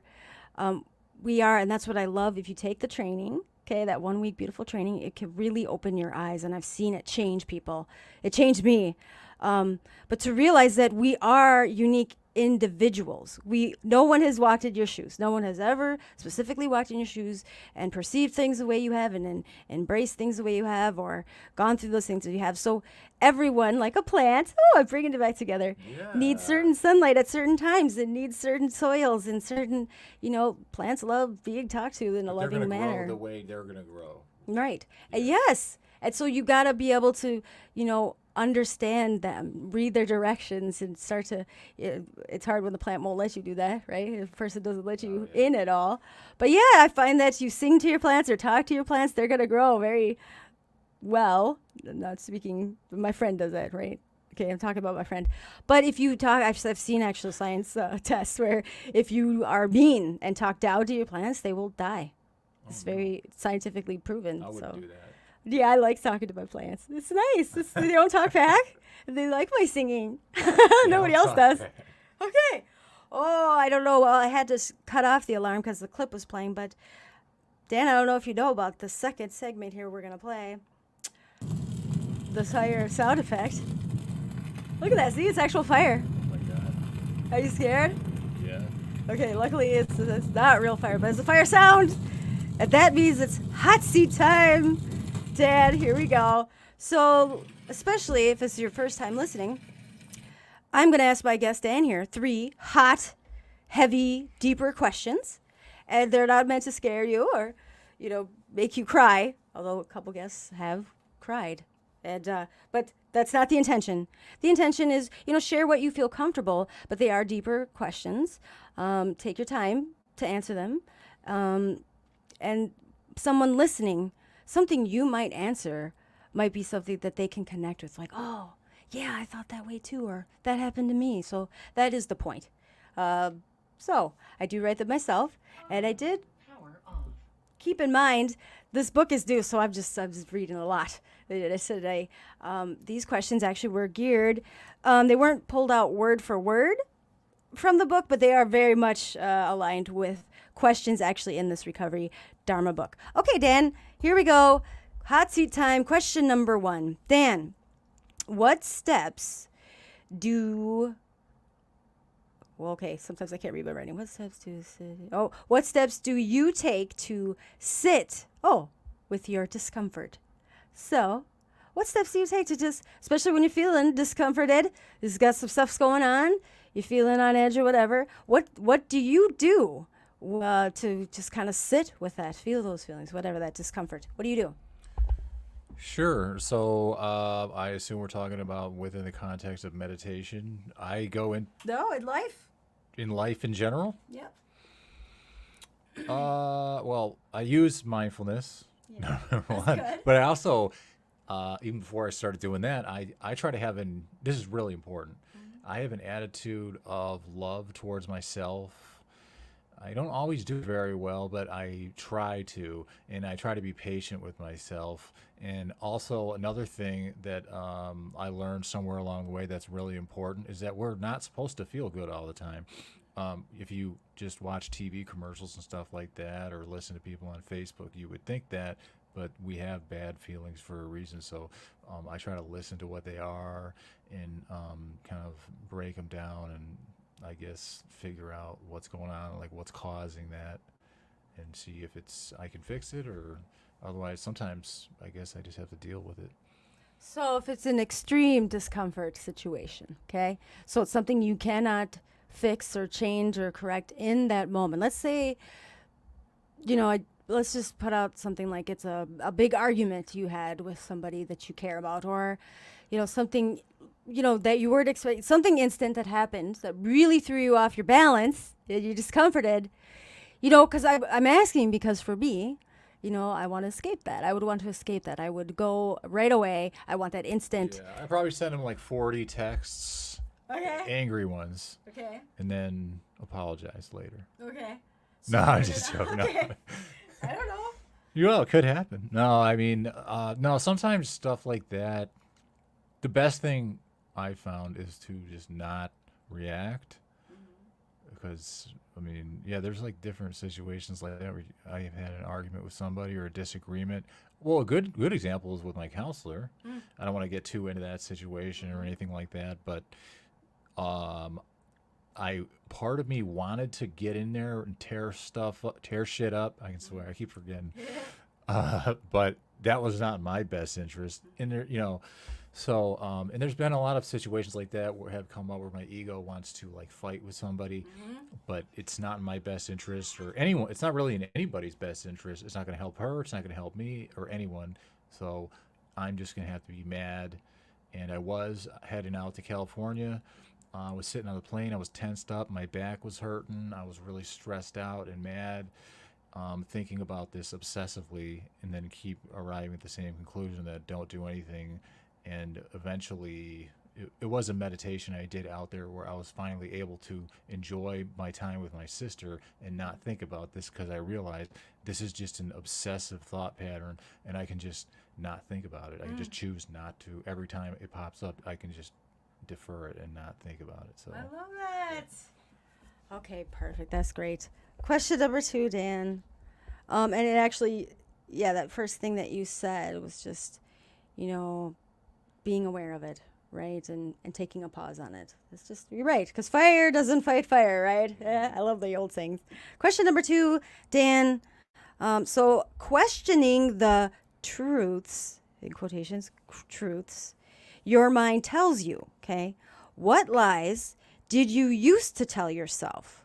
we are, and that's what I love, if you take the training, okay, that 1 week beautiful training, it can really open your eyes, and I've seen it change people. It changed me. But to realize that we are unique individuals. No one has walked in your shoes. No one has ever specifically walked in your shoes and perceived things the way you have and embraced things the way you have or gone through those things that you have. So everyone, like a plant, I'm bringing it back together, needs certain sunlight at certain times and needs certain soils and certain, plants love being talked to in a loving manner. They're going to grow the way they're going to grow. Right. Yes. And so you got to be able to, understand them, read their directions, and start to. It's hard when the plant won't let you do that, right? If a person doesn't let you in at all. But yeah, I find that you sing to your plants or talk to your plants, they're gonna grow very well. I'm not speaking. My friend does that, right? Okay, I'm talking about my friend. But if you talk, I've seen actual science tests where if you are mean and talk down to your plants, they will die. It's very scientifically proven. I wouldn't do that. Yeah, I like talking to my plants. It's nice. They don't talk back. They like my singing. Nobody else does. Okay. Oh, I don't know. Well, I had to cut off the alarm because the clip was playing. But, Dan, I don't know if you know about the second segment here we're going to play. The fire sound effect. Look at that. See, it's actual fire. Oh, my God. Are you scared? Yeah. Okay, luckily it's not real fire, but it's a fire sound. And that means it's hot seat time. Dad, here we go. So, especially if it's your first time listening, I'm going to ask my guest Dan here 3 hot, heavy, deeper questions. And they're not meant to scare you or, make you cry, although a couple guests have cried. And but that's not the intention. The intention is, share what you feel comfortable, but they are deeper questions. Take your time to answer them. And someone listening, something you might answer might be something that they can connect with. Like, oh, yeah, I thought that way too, or that happened to me. So that is the point. So I do write them myself, and I did keep in mind this book is due, so I'm just reading a lot today. These questions actually were geared. They weren't pulled out word for word from the book, but they are very much aligned with questions actually in this Recovery Dharma book. Okay, Dan, here we go. Hot seat time. Question number 1. Dan, what steps do... Well, okay, sometimes I can't read my writing. What steps do you take to sit, with your discomfort? So, what steps do you take to just, especially when you're feeling discomforted, you've got some stuff's going on, you're feeling on edge or whatever, what do you do to just kind of sit with that, feel those feelings, whatever that discomfort? What do you do? Sure. So I assume we're talking about within the context of meditation. I go in... No, in life. In life in general? Yep. Well, I use mindfulness, Yeah. number one. Good. But I also, even before I started doing that, I try to have this is really important. I have an attitude of love towards myself. I don't always do very well, but I try to, and I try to be patient with myself. And also another thing that I learned somewhere along the way that's really important is that we're not supposed to feel good all the time. If you just watch TV commercials and stuff like that or listen to people on Facebook, you would think that, but we have bad feelings for a reason. So I try to listen to what they are and kind of break them down and I guess figure out what's going on, like what's causing that, and see if I can fix it, or otherwise sometimes I guess I just have to deal with it. So if it's an extreme discomfort situation, okay? So it's something you cannot fix or change or correct in that moment. Let's say, let's just put out something like it's a big argument you had with somebody that you care about, or, something, that you weren't expecting, something instant that happened that really threw you off your balance, that you're discomforted, because I'm asking because for me, I want to escape that. I would want to escape that. I would go right away. I want that instant. Yeah, I probably send them like 40 texts, angry ones, and then apologize later. Okay. No, I'm just joking. No. Okay. I don't know. Well, it could happen. No, I mean, no, sometimes stuff like that, the best thing I found is to just not react. Because, I mean, yeah, there's like different situations like that where I have had an argument with somebody or a disagreement. Well, a good example is with my counselor. I don't want to get too into that situation or anything like that, but part of me wanted to get in there and tear shit up. I can swear, I keep forgetting. But that was not my best interest. And there, so and there's been a lot of situations like that where have come up where my ego wants to like fight with somebody, but it's not in my best interest or anyone. It's not really in anybody's best interest. It's not going to help her. It's not going to help me or anyone. So I'm just going to have to be mad and I was heading out to California. I was sitting on the plane. I was tensed up. My back was hurting. I was really stressed out and mad, thinking about this obsessively, and then keep arriving at the same conclusion that don't do anything. And eventually, it was a meditation I did out there where I was finally able to enjoy my time with my sister and not think about this, because I realized this is just an obsessive thought pattern, and I can just not think about it. I can just choose not to. Every time it pops up, I can just defer it and not think about it. So I love that. Okay, perfect. That's great. Question number 2, Dan. And it actually, yeah, that first thing that you said was just, being aware of it, right? And taking a pause on it. It's just, you're right, because fire doesn't fight fire, right? Yeah, I love the old sayings. Question number 2, Dan. So questioning the truths, in quotations, truths, your mind tells you, okay? What lies did you used to tell yourself?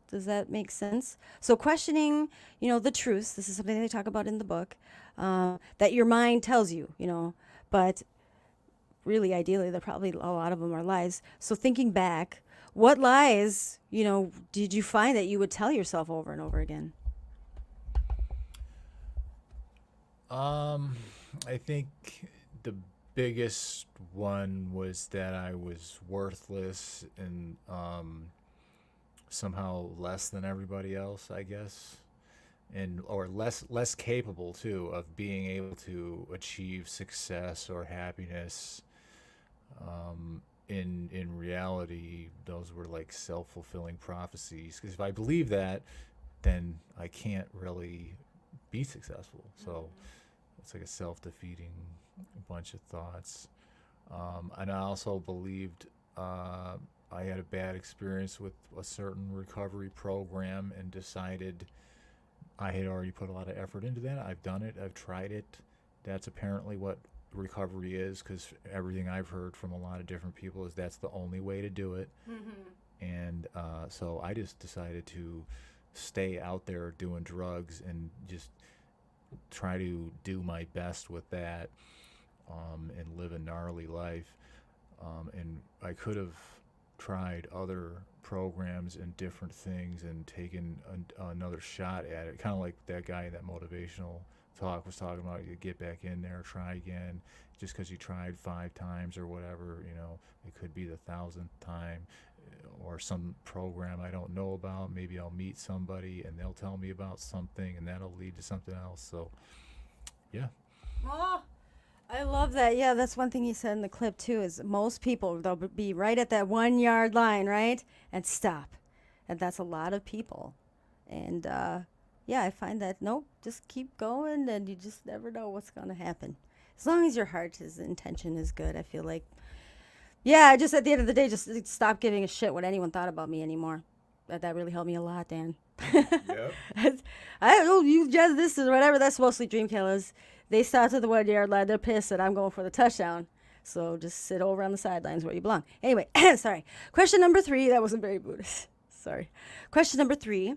Does that make sense? So questioning, the truths, this is something they talk about in the book, that your mind tells you, but really, ideally, they're probably, a lot of them are lies. So thinking back, what lies, did you find that you would tell yourself over and over again? I think the biggest one was that I was worthless and somehow less than everybody else, I guess, and or less capable too of being able to achieve success or happiness. In reality, those were like self-fulfilling prophecies. Because if I believe that, then I can't really be successful. So it's like a self-defeating bunch of thoughts. And I also believed I had a bad experience with a certain recovery program and decided I had already put a lot of effort into that. I've done it. I've tried it. That's apparently what recovery is, because everything I've heard from a lot of different people is that's the only way to do it. And so I just decided to stay out there doing drugs and just try to do my best with that, and live a gnarly life. And I could have tried other programs and different things and taken another shot at it, kind of like that guy in that motivational talk was talking about. You get back in there, try again. Just because you tried 5 times or whatever, it could be the 1,000th time, or some program I don't know about. Maybe I'll meet somebody and they'll tell me about something, and that'll lead to something else. So, yeah. Oh, I love that. Yeah, that's one thing he said in the clip too, is most people, they'll be right at that 1-yard line, right? And stop. And that's a lot of people. And yeah, I find that, nope, just keep going, and you just never know what's going to happen. As long as your heart's intention is good, I feel like. Yeah, I just, at the end of the day, just stop giving a shit what anyone thought about me anymore. That really helped me a lot, Dan. Yep. You just this is whatever. That's mostly dream killers. They start at the 1-yard line. They're pissed that I'm going for the touchdown. So just sit over on the sidelines where you belong. Anyway, sorry. Question number 3. That wasn't very Buddhist. Sorry. Question number 3.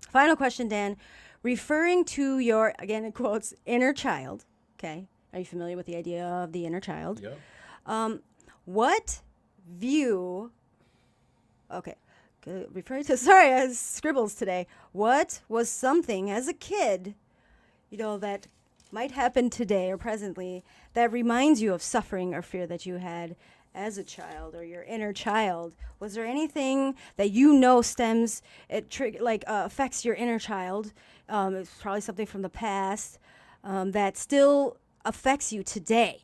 Final question, Dan. Referring to your, again in quotes, inner child. Okay. Are you familiar with the idea of the inner child? Yep. What view... Okay. Referring to... Sorry, I have scribbles today. What was something as a kid, that might happen today or presently that reminds you of suffering or fear that you had as a child, or your inner child? Was there anything that stems, affects your inner child? It's probably something from the past that still affects you today.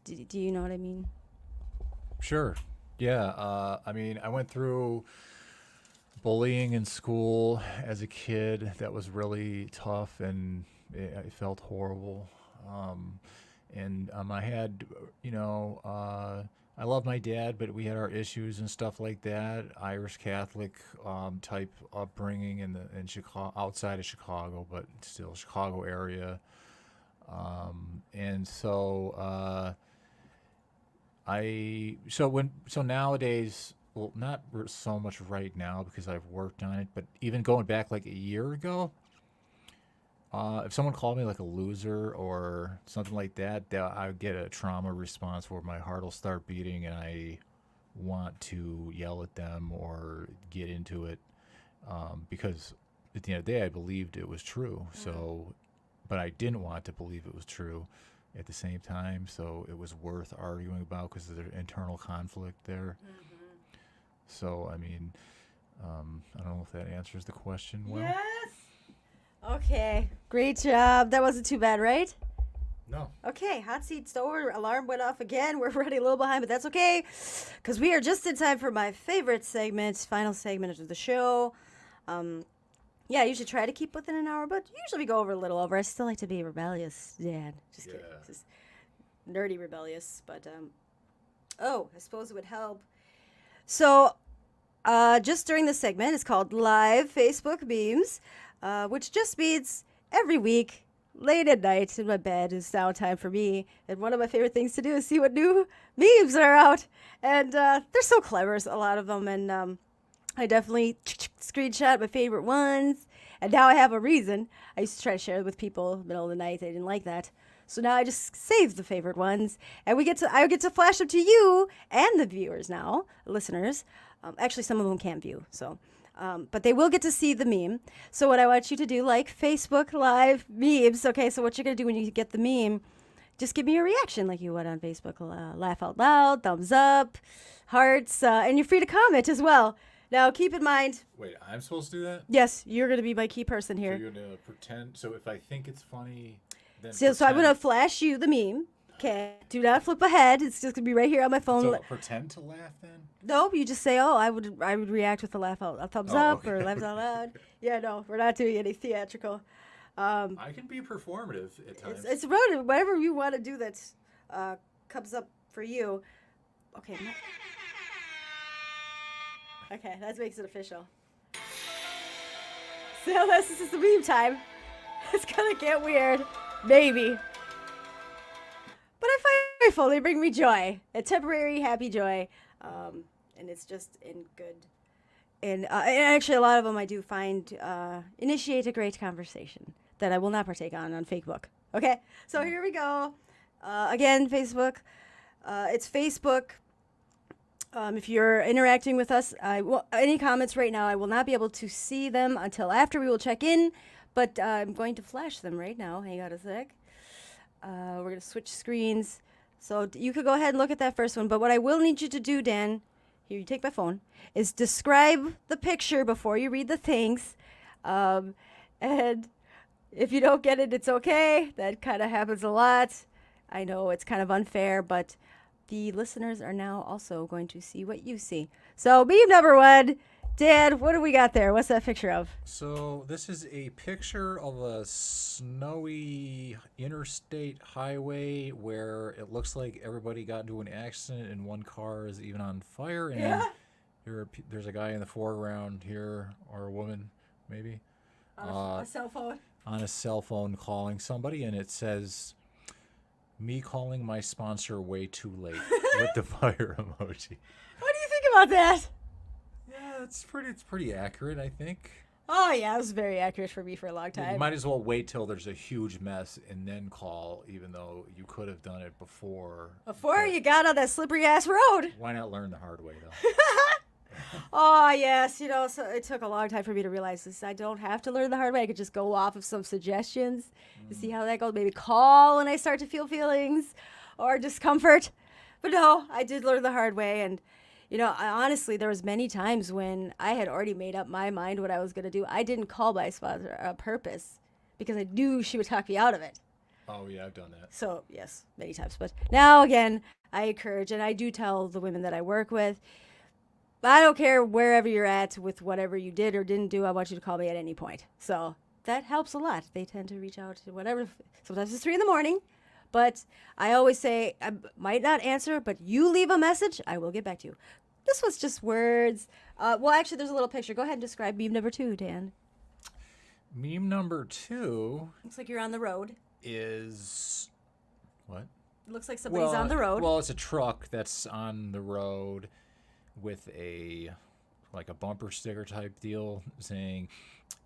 Do you know what I mean? Sure. Yeah. I went through bullying in school as a kid. That was really tough, and it felt horrible. I had, I love my dad, but we had our issues and stuff like that. Irish Catholic type upbringing in Chicago, outside of Chicago, but still Chicago area. So nowadays, well, not so much right now because I've worked on it, but even going back like a year ago, If someone called me like a loser or something like that, I would get a trauma response where my heart will start beating and I want to yell at them or get into it, because at the end of the day, I believed it was true. So, but I didn't want to believe it was true at the same time. So it was worth arguing about because there's internal conflict there. So, I mean, I don't know if that answers the question well. Yes. Okay. Great job. That wasn't too bad, right? No. Okay, hot seat's over. Alarm went off again. We're running a little behind, but that's okay, because we are just in time for my favorite segment, final segment of the show. Yeah, you should try to keep within an hour, but usually we go over a little over. I still like to be rebellious, Dad. Just kidding. Just nerdy rebellious, but I suppose it would help. So, just during this segment, it's called Live Facebook Memes, which just means every week, late at night in my bed is downtime for me, and one of my favorite things to do is see what new memes are out, and they're so clever, a lot of them, and I definitely screenshot my favorite ones, and now I have a reason. I used to try to share it with people in the middle of the night. They didn't like that, so now I just save the favorite ones, and I get to flash them to you and the viewers now, listeners. Actually, some of them can't view, so. But they will get to see the meme. So what I want you to do, like Facebook Live memes. Okay, so what you're going to do when you get the meme, just give me your reaction like you would on Facebook. Laugh out loud, thumbs up, hearts, and you're free to comment as well. Now, keep in mind. Wait, I'm supposed to do that? Yes, you're going to be my key person here. So you're going to pretend. So if I think it's funny, then So I'm going to flash you the meme. Okay, do not flip ahead. It's just going to be right here on my phone. So pretend to laugh then? No, you just say, "Oh, I would react with a thumbs up okay. or laugh out loud." Yeah, no, we're not doing any theatrical. I can be performative at times. It's relative. Whatever you want to do that comes up for you. Okay. Okay, that makes it official. So this is the meme time. It's gonna get weird, maybe. But I find it joyful. They bring me joy, a temporary happy joy. And it's just in good. And actually, a lot of them I do find initiate a great conversation that I will not partake on Facebook. Okay, so here we go. Again, Facebook. It's Facebook. If you're interacting with us, any comments right now, I will not be able to see them until after we will check in. But I'm going to flash them right now. Hang on a sec. We're going to switch screens. So you could go ahead and look at that first one. But what I will need you to do, Dan, here you take my phone, is describe the picture before you read the things. And if you don't get it, it's okay. That kind of happens a lot. I know it's kind of unfair, but the listeners are now also going to see what you see. So meme number one. Dad, what do we got there? What's that picture of? So this is a picture of a snowy interstate highway where it looks like everybody got into an accident and one car is even on fire. And there's a guy in the foreground here, or a woman, maybe. On a cell phone. On a cell phone calling somebody, and it says, "Me calling my sponsor way too late," with the fire emoji. What do you think about that? Yeah, it's pretty accurate, I think. Oh, yeah, it was very accurate for me for a long time. You might as well wait till there's a huge mess and then call, even though you could have done it before. Before you got on that slippery-ass road. Why not learn the hard way, though? Oh, yes. So it took a long time for me to realize this. I don't have to learn the hard way. I could just go off of some suggestions to see how that goes. Maybe call when I start to feel feelings or discomfort. But no, I did learn the hard way. And, honestly, there was many times when I had already made up my mind what I was going to do. I didn't call my sponsor on purpose because I knew she would talk me out of it. Oh, yeah, I've done that. So, yes, many times. But now, again, I encourage, and I do tell the women that I work with, I don't care wherever you're at with whatever you did or didn't do. I want you to call me at any point. So that helps a lot. They tend to reach out to whatever. Sometimes it's 3 a.m, but I always say I might not answer, but you leave a message, I will get back to you. This was just words. Well, actually, there's a little picture. Go ahead and describe meme number 2, Dan. Meme number 2 Looks like you're on the road. is what? It looks like somebody's on the road. Well, it's a truck that's on the road with a bumper sticker type deal saying,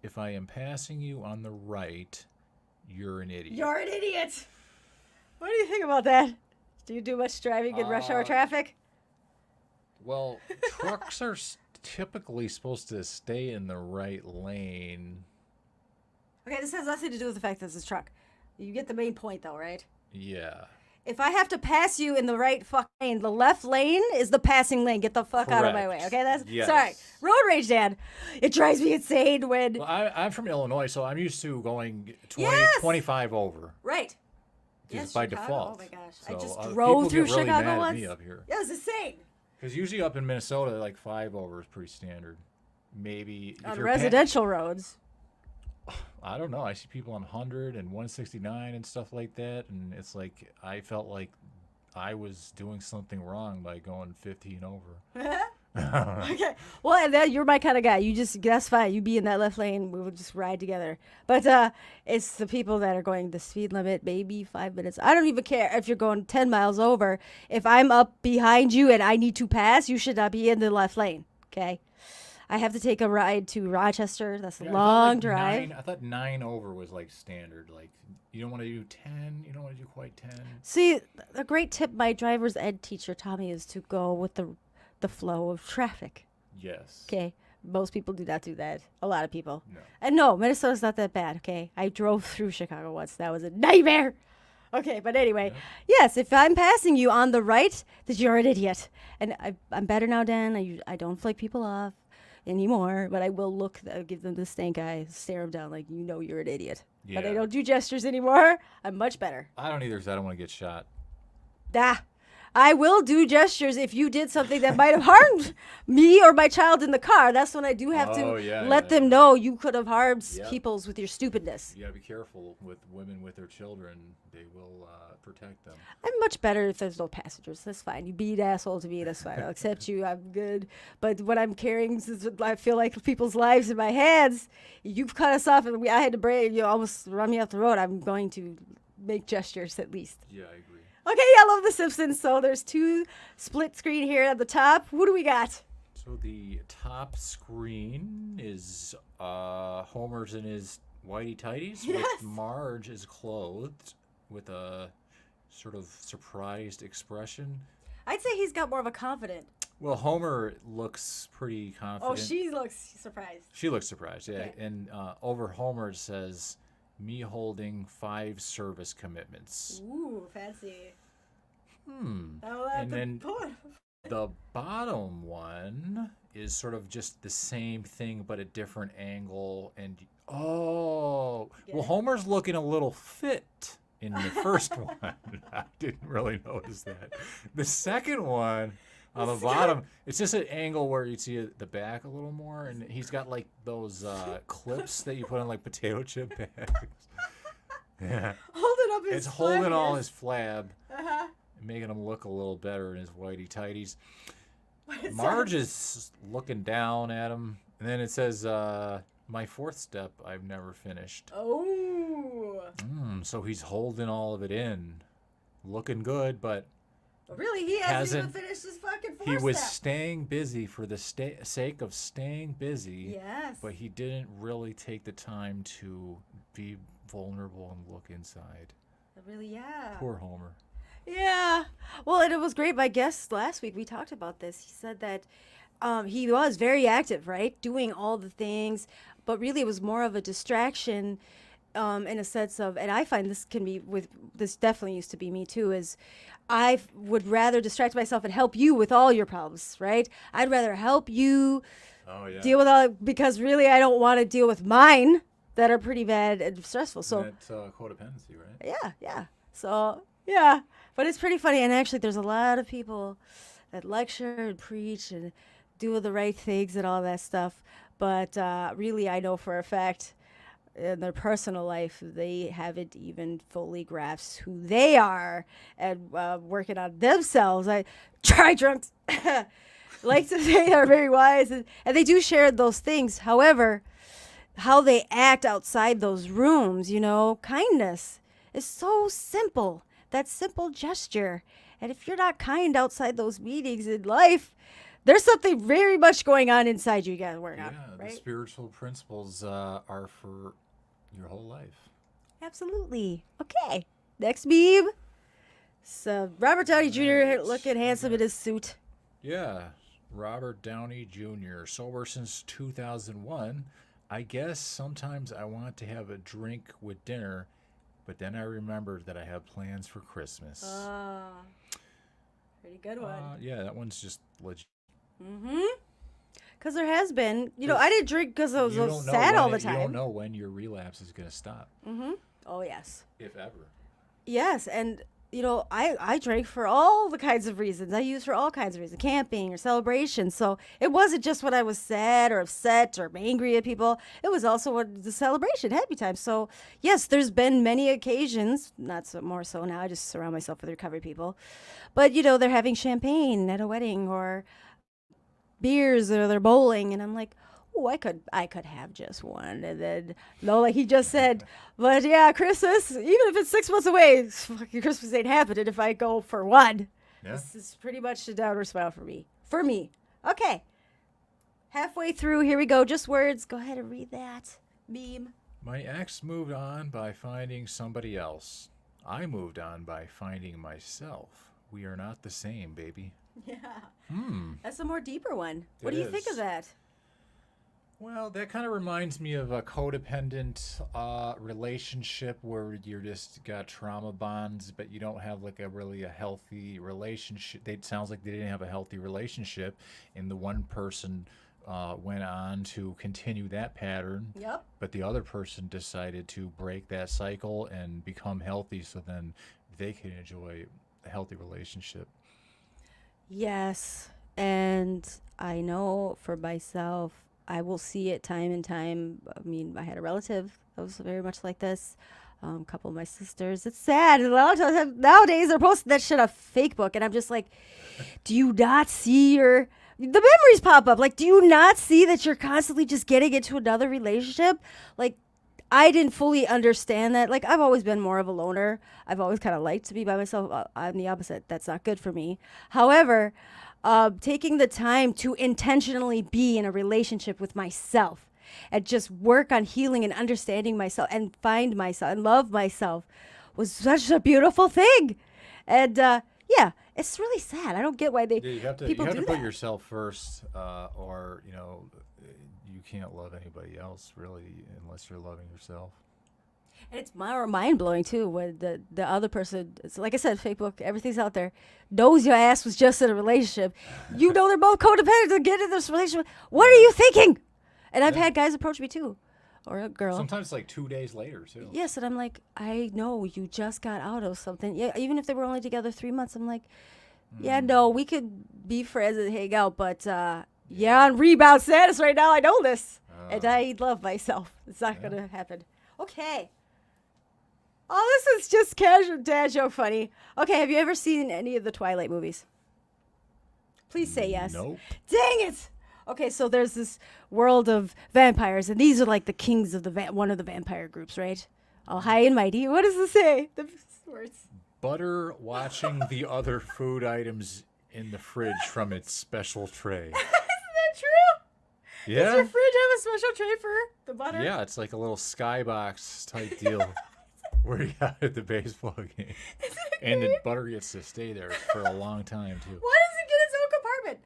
"If I am passing you on the right, you're an idiot. You're an idiot. What do you think about that? Do you do much driving in rush hour traffic? Well, trucks are typically supposed to stay in the right lane. Okay, this has nothing to do with the fact that it's a truck. You get the main point, though, right? Yeah. If I have to pass you in the right fuck lane, the left lane is the passing lane. Get the fuck out of my way, okay? That's Yes. Sorry. Road rage, Dan. It drives me insane when... Well, I'm from Illinois, so I'm used to going 25 over. Right. Just Yes, by Chicago. default. Oh, my gosh. So, I just people drove through get really Chicago mad once. at me up here. Yeah, it was insane. Because usually up in Minnesota, like 5 over is pretty standard. Maybe if On you're residential roads. I don't know. I see people on 100 and 169 and stuff like that, and it's like I felt like I was doing something wrong by going 15 over. Okay. Well, and then you're my kind of guy. That's fine. You be in that left lane. We will just ride together. But it's the people that are going the speed limit, maybe 5 minutes. I don't even care if you're going 10 miles over. If I'm up behind you and I need to pass, you should not be in the left lane. Okay. I have to take a ride to Rochester. That's a long drive. I thought 9 over was like standard. Like you don't want to do 10. You don't want to do quite 10. See, a great tip my driver's ed teacher taught me is to go with the flow of traffic. Yes. Okay. Most people do not do that. A lot of people. No. And no, Minnesota's not that bad, okay? I drove through Chicago once. That was a nightmare. Okay, but anyway, yes, if I'm passing you on the right, then you're an idiot. And I'm better now, Dan. I don't flick people off anymore, but I will give them the stank eye, stare them down like, you're an idiot. Yeah. But I don't do gestures anymore. I'm much better. I don't either because I don't want to get shot. I will do gestures if you did something that might have harmed me or my child in the car. That's when I do have to let them know you could have harmed peoples with your stupidness. You got to be careful with women with their children. They will protect them. I'm much better if there's no passengers. That's fine. You be an asshole to me. That's fine. I'll accept you. I'm good. But when I'm carrying, I feel like people's lives in my hands, you've cut us off and I had to brake. You almost run me off the road. I'm going to make gestures at least. Yeah, I agree. Okay, I love The Simpsons. So there's 2 split screen here at the top. Who do we got? So the top screen is Homer's in his whitey tighties. Yes. With Marge is clothed with a sort of surprised expression. I'd say he's got more of a confident. Well, Homer looks pretty confident. Oh, she looks surprised. She looks surprised, yeah. Okay. And over Homer it says, me holding 5 service commitments. Ooh, fancy. And then the bottom one is sort of just the same thing but a different angle. And well, Homer's looking a little fit in the first one. I didn't really notice that. The second one on the bottom, it's just an angle where you see the back a little more, and he's got like those clips that you put on like potato chip bags. Yeah. Holding up his It's holding flab, all yes. his flab, Uh-huh. making him look a little better in his whitey tighties. What is Marge that? is looking down at him, and then it says, my 4th step I've never finished. Oh. So he's holding all of it in. Looking good, but Really, he hasn't even hasn't- finished his fucking 4 he was step. staying busy for the sake of staying busy. Yes. But he didn't really take the time to be vulnerable and look inside. Really, yeah. Poor Homer. Yeah. Well, and it was great. My guest last week, we talked about this. He said that he was very active, right? Doing all the things, but really it was more of a distraction in a sense of, and I find this definitely used to be me too, is I would rather distract myself and help you with all your problems, right? I'd rather help you deal with all, because really I don't want to deal with mine that are pretty bad and stressful. So That's codependency, right? yeah. So, yeah. But it's pretty funny. And actually, there's a lot of people that lecture and preach and do the right things and all that stuff. But really, I know for a fact in their personal life, they haven't even fully grasped who they are and working on themselves. I try drunks like to say are very wise. And they do share those things. However, how they act outside those rooms, kindness is so simple. That simple gesture. And if you're not kind outside those meetings in life, there's something very much going on inside you. You got to work on, Yeah, right? the spiritual principles are for your whole life. Absolutely. Okay. Next meme. So Robert Downey Jr. looking handsome in his suit. Yeah, Robert Downey Jr., sober since 2001. I guess sometimes I want to have a drink with dinner, but then I remembered that I have plans for Christmas. Pretty good one. Yeah, that one's just legit. Because there has been, I didn't drink because I was You so don't know sad all when the time. You don't know when your relapse is going to stop, Oh, yes. if ever. Yes, and I drank for all the kinds of reasons. I used for all kinds of reasons, camping or celebration. So it wasn't just when I was sad or upset or angry at people. It was also what the celebration, happy time. So yes, there's been many occasions, not so more so now. I just surround myself with recovery people, but they're having champagne at a wedding or beers or they're bowling, and I'm like, oh, I could have just one. And then no, like he just said, but yeah, Christmas, even if it's 6 months away, fucking Christmas ain't happening if I go for one. Yeah. This is pretty much the downward smile for me. Okay. Halfway through, here we go. Just words. Go ahead and read that meme. My ex moved on by finding somebody else. I moved on by finding myself. We are not the same, baby. Yeah. That's a more deeper one. What It do you think is. of that? Well, that kind of reminds me of a codependent relationship where you're just got trauma bonds, but you don't have like a healthy relationship. It sounds like they didn't have a healthy relationship, and the one person went on to continue that pattern. Yep. But the other person decided to break that cycle and become healthy, so then they can enjoy a healthy relationship. Yes. And I know for myself, I will see it time and time. I mean, I had a relative that was very much like this. A couple of my sisters. It's sad. A lot of times nowadays they're posting that shit on Facebook, and I'm just like, do you not see the memories pop up? Like, do you not see that you're constantly just getting into another relationship? Like, I didn't fully understand that. Like, I've always been more of a loner. I've always kind of liked to be by myself. I'm the opposite. That's not good for me. However, taking the time to intentionally be in a relationship with myself and just work on healing and understanding myself and find myself and love myself was such a beautiful thing. And yeah, it's really sad. I don't get why Yeah, you have to people do put that. yourself first, or you can't love anybody else really unless you're loving yourself. And it's mind blowing too when the other person, it's like I said, Facebook, everything's out there, knows your ass was just in a relationship. You know they're both codependent to get in this relationship. What are you thinking? And I've had guys approach me too, or a girl. Sometimes like 2 days later too. Yes, and I'm like, I know you just got out of something. Yeah, even if they were only together 3 months, I'm like, yeah, no, we could be friends and hang out, but yeah, on rebound status right now. I know this, and I love myself. It's not gonna happen. Okay. Oh, this is just casual dad joke funny. Okay, have you ever seen any of the Twilight movies? Please say yes. Nope. Dang it! Okay, so there's this world of vampires, and these are like the kings of one of the vampire groups, right? All high and mighty. What does it say? The words. Butter watching the other food items in the fridge from its special tray. Isn't that true? Yeah. Does your fridge have a special tray for the butter? Yeah, it's like a little skybox type deal where you got at the baseball game. And the butter gets to stay there for a long time too. Why does it get its own compartment?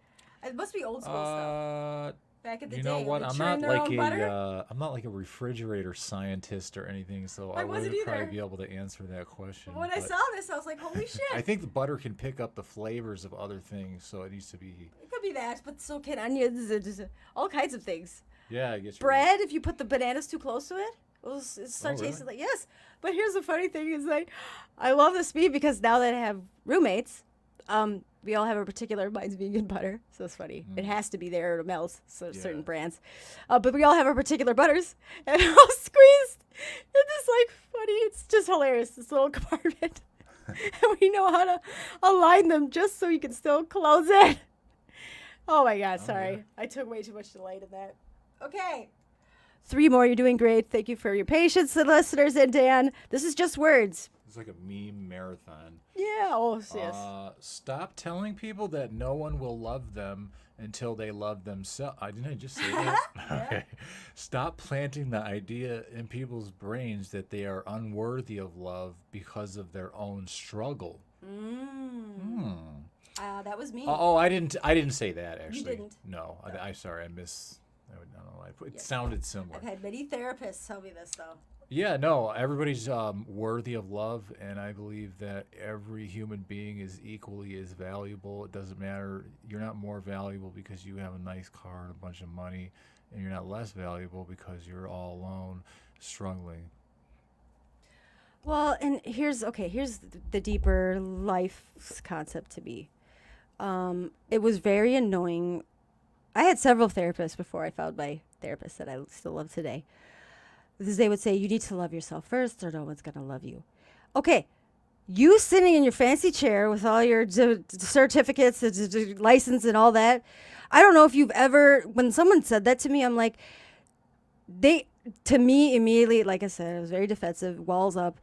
It must be old school stuff. Back in the You day, know what? they I'm churned not their like own butter? I'm not like a refrigerator scientist or anything, so I wasn't wouldn't probably either. be able to answer that question. When I but saw this, I was like, holy shit. I think the butter can pick up the flavors of other things, so it needs to be. It could be that, but so can onions and just all kinds of things. Yeah, I guess. Bread, if you put the bananas too close to it, it starts really? tasting like, yes. But here's the funny thing is like, I love this meme because now that I have roommates, we all have a particular, mine's vegan butter, so it's funny. It has to be there or it melts, so certain brands. But we all have our particular butters, and they're all squeezed. And it's like funny, it's just hilarious, this little compartment. And we know how to align them just so you can still close it. Oh my God, sorry. yeah. I took way too much delight in that. Okay. 3 more, you're doing great. Thank you for your patience, the listeners, and Dan. This is just words. It's like a meme marathon. Yeah, oh, yes. Stop telling people that no one will love them until they love themselves. Didn't I just say that? Okay. Stop planting the idea in people's brains that they are unworthy of love because of their own struggle. That was me. I didn't say that actually. You didn't. No, I'm sorry. I don't know. It sounded similar. I've had many therapists tell me this though. Yeah, no, everybody's worthy of love, and I believe that every human being is equally as valuable. It doesn't matter. You're not more valuable because you have a nice car and a bunch of money, and you're not less valuable because you're all alone, struggling. Well, and here's the deeper life concept to me. It was very annoying. I had several therapists before I found my therapist that I still love today. Because they would say, you need to love yourself first or no one's going to love you. Okay, you sitting in your fancy chair with all your certificates, license and all that. I don't know if you've ever, when someone said that to me, I'm like, to me immediately, like I said, I was very defensive, walls up.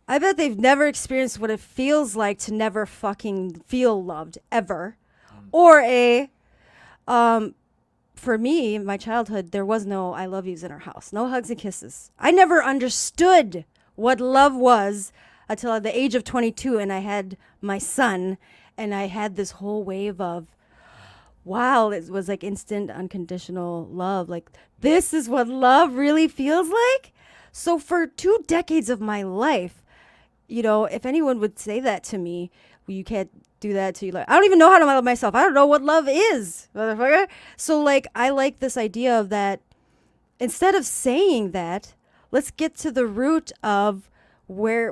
I bet they've never experienced what it feels like to never fucking feel loved ever. Or for me, in my childhood, there was no I love yous in our house. No hugs and kisses. I never understood what love was until at the age of 22 and I had my son and I had this whole wave of, wow, it was like instant unconditional love. Like, this is what love really feels like? So for 2 decades of my life, if anyone would say that to me, well, you can't do that to you. Like, I don't even know how to love myself. I don't know what love is, motherfucker. So I like this idea of that. Instead of saying that, let's get to the root of what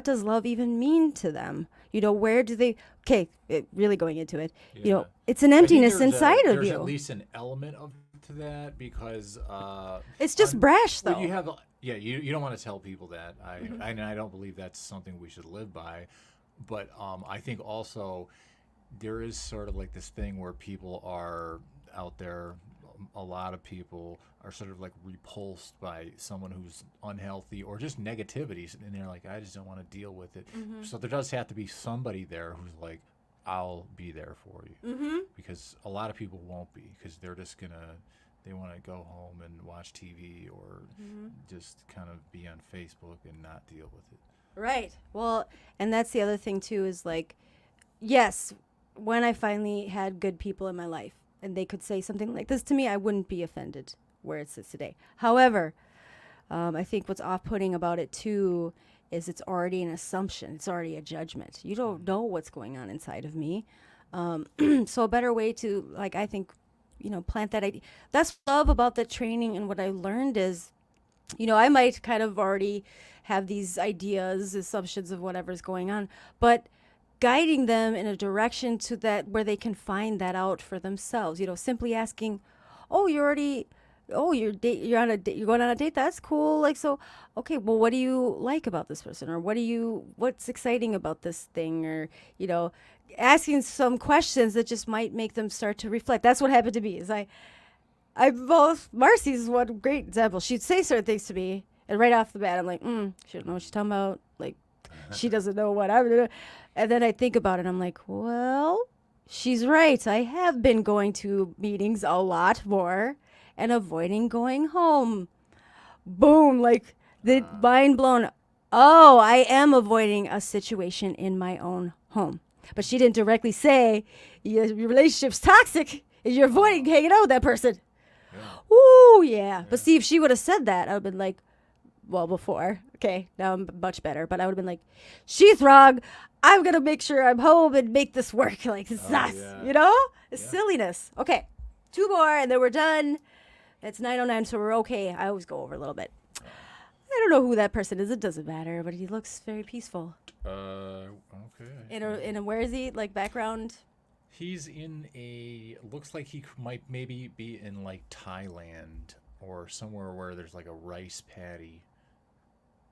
does love even mean to them? Where do they? Okay, really going into it. Yeah. It's an emptiness inside of there's you. There's at least an element to that because it's just brash though. Well, you don't want to tell people that. I don't believe that's something we should live by. But I think also there is sort of like this thing where people are out there, a lot of people are sort of like repulsed by someone who's unhealthy or just negativity. And they're like, I just don't want to deal with it. So there does have to be somebody there who's like, I'll be there for you. Because a lot of people won't be because they're just they want to go home and watch TV or just kind of be on Facebook and not deal with it. Right. Well, and that's the other thing too is like, yes, when I finally had good people in my life and they could say something like this to me, I wouldn't be offended where it sits today. However, I think what's off-putting about it too is it's already an assumption. It's already a judgment. You don't know what's going on inside of me. So a better way to, like, I think, plant that idea. That's what I love about the training and what I learned is, I might kind of already have these ideas, assumptions of whatever's going on, but guiding them in a direction to that where they can find that out for themselves. Simply asking, you're going on a date. That's cool. Like, so, okay, well, what do you like about this person? Or what's exciting about this thing? Or, asking some questions that just might make them start to reflect. That's what happened to me is Marcy's one great example. She'd say certain things to me, and right off the bat, I'm like, she don't know what she's talking about. Like, she doesn't know what I'm doing. And then I think about it, and I'm like, well, she's right. I have been going to meetings a lot more and avoiding going home. Boom, like the mind blown. Oh, I am avoiding a situation in my own home. But she didn't directly say, your relationship's toxic and you're avoiding hanging out with that person. Ooh, yeah. But see, if she would have said that, I would have been like, well, before. Okay, now I'm much better. But I would have been like, she's wrong. I'm going to make sure I'm home and make this work. Like, it's nuts, It's silliness. Okay, 2 more and then we're done. It's 9:09, so we're okay. I always go over a little bit. I don't know who that person is. It doesn't matter, but he looks very peaceful. Okay. In a where is he? Like background? He's in looks like he might maybe be in like Thailand or somewhere where there's like a rice paddy.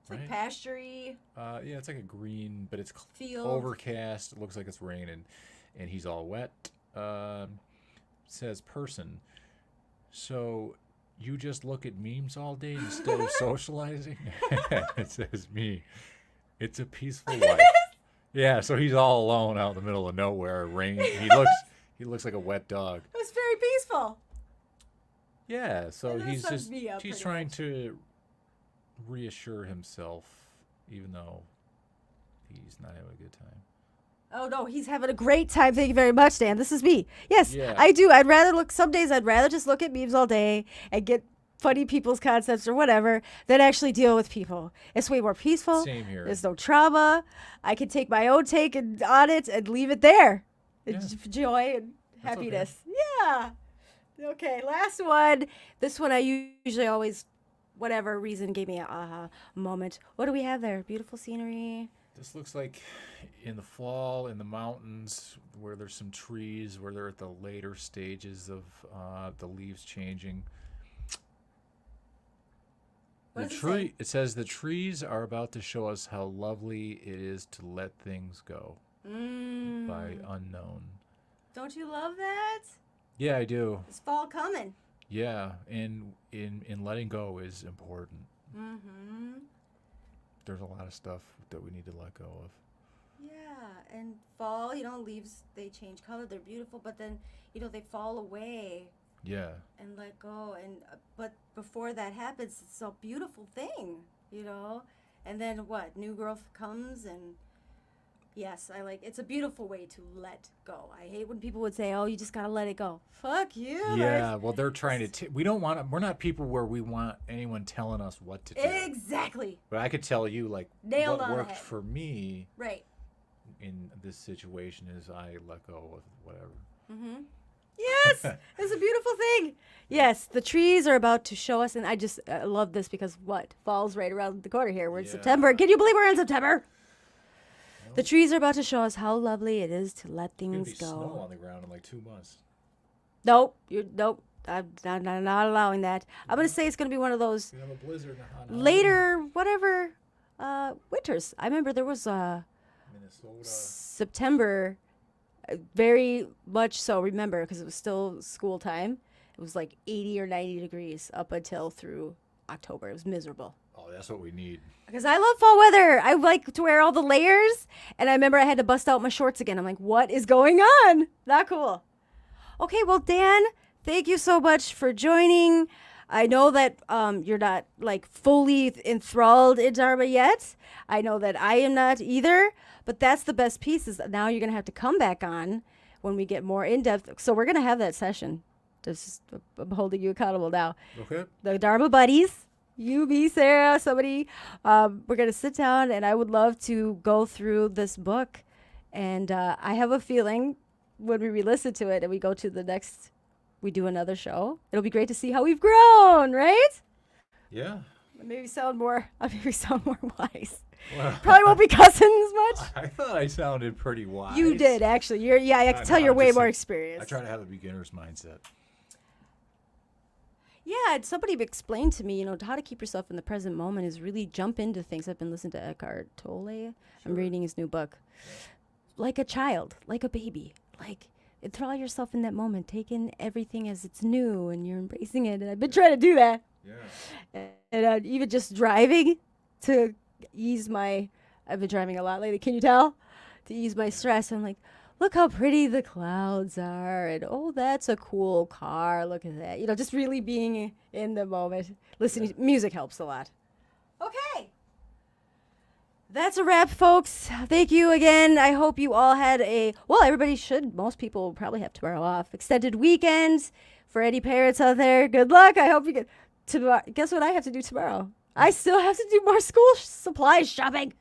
It's right? Like pasture-y. Yeah, it's like a green, but it's field. Overcast. It looks like it's raining, and he's all wet. Says person. So you just look at memes all day instead of socializing? It says me. It's a peaceful life. Yeah, so he's all alone out in the middle of nowhere, rain. He looks like a wet dog. It was very peaceful. Yeah, so And that he's sums just me up he's pretty trying much. to reassure himself, even though he's not having a good time. Oh no, he's having a great time. Thank you very much, Dan. This is me. Yes, Yeah. I do. Some days I'd rather just look at memes all day and get funny people's concepts or whatever than actually deal with people. It's way more peaceful. Same here. There's no trauma. I can take my own take on it and leave it there. Yeah. Joy and That's okay. happiness. Yeah. Okay, last one. This one I usually always, whatever reason, gave me a aha moment. What do we have there? Beautiful scenery. This looks like in the fall in the mountains where there's some trees, where they're at the later stages of the leaves changing. What The does it tree. say? It says the trees are about to show us how lovely it is to let things go. By Unknown. Don't you love that? Yeah, I do. It's fall coming. Yeah, and in letting go is important. Mm-hmm. There's a lot of stuff that we need to let go of. Yeah, and fall, leaves, they change color. They're beautiful, but then, they fall away Yeah. and let go. And but before that happens, it's a beautiful thing, And then what? New growth comes, and yes, it's a beautiful way to let go. I hate when people would say, "Oh, you just gotta let it go." Fuck you. Yeah, well, they're trying to. We don't want. We're not people where we want anyone telling us what to do. Exactly. But I could tell you, Nailed what on the worked head. for me Right. in this situation is I let go of whatever. Yes, it's a beautiful thing. Yes, the trees are about to show us, and I just love this because fall's right around the corner here. We're in Yeah. September. Can you believe we're in September? The trees are about to show us how lovely it is to let There's gonna things be snow go. on the ground in like 2 months. Nope, I'm not allowing that. I'm gonna say it's gonna be one of those We have a blizzard on later, whatever, winters. I remember there was Minnesota. September, very much so. Remember, because it was still school time. It was like 80 or 90 degrees up until through October. It was miserable. Oh, that's what we need. Because I love fall weather. I like to wear all the layers. And I remember I had to bust out my shorts again. I'm like, what is going on? Not cool. Okay, well, Dan, thank you so much for joining. I know that you're not fully enthralled in Dharma yet. I know that I am not either. But that's the best piece is that now you're going to have to come back on when we get more in-depth. So we're going to have that session. I'm holding you accountable now. Okay. The Dharma buddies, you, me, Sarah, somebody, we're going to sit down, and I would love to go through this book. And I have a feeling when we re-listen to it and we go to the next, we do another show, it'll be great to see how we've grown, right? Yeah. Maybe sound more wise. Well, Probably won't be cussing as much. I thought I sounded pretty wise. You did, actually. I can tell know, you're I'm way just more a- experienced. I try to have a beginner's mindset. Yeah, and somebody explained to me, how to keep yourself in the present moment is really jump into things. I've been listening to Eckhart Tolle. I'm reading his new book. Like a child, like a baby. Throw yourself in that moment. Take in everything as it's new, and you're embracing it. And I've been trying to do that. Yeah. And even just driving to ease my... I've been driving a lot lately, can you tell? To ease my stress. I'm like, look how pretty the clouds are. And, oh, that's a cool car. Look at that. Just really being in the moment. Listening to music helps a lot. Okay. That's a wrap, folks. Thank you again. I hope you all had everybody should. Most people will probably have tomorrow off. Extended weekend for any parents out there. Good luck. I hope you get tomorrow. Guess what I have to do tomorrow? I still have to do more school supplies shopping.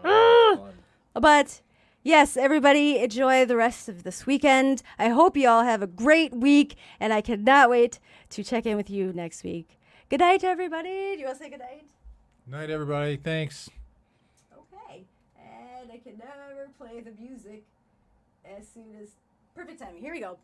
Fun. But yes, everybody enjoy the rest of this weekend. I hope you all have a great week, and I cannot wait to check in with you next week. Good night, everybody. Do you want to say good night? Night, everybody. Thanks. Okay. And I can never play the music as soon as... Perfect timing. Here we go.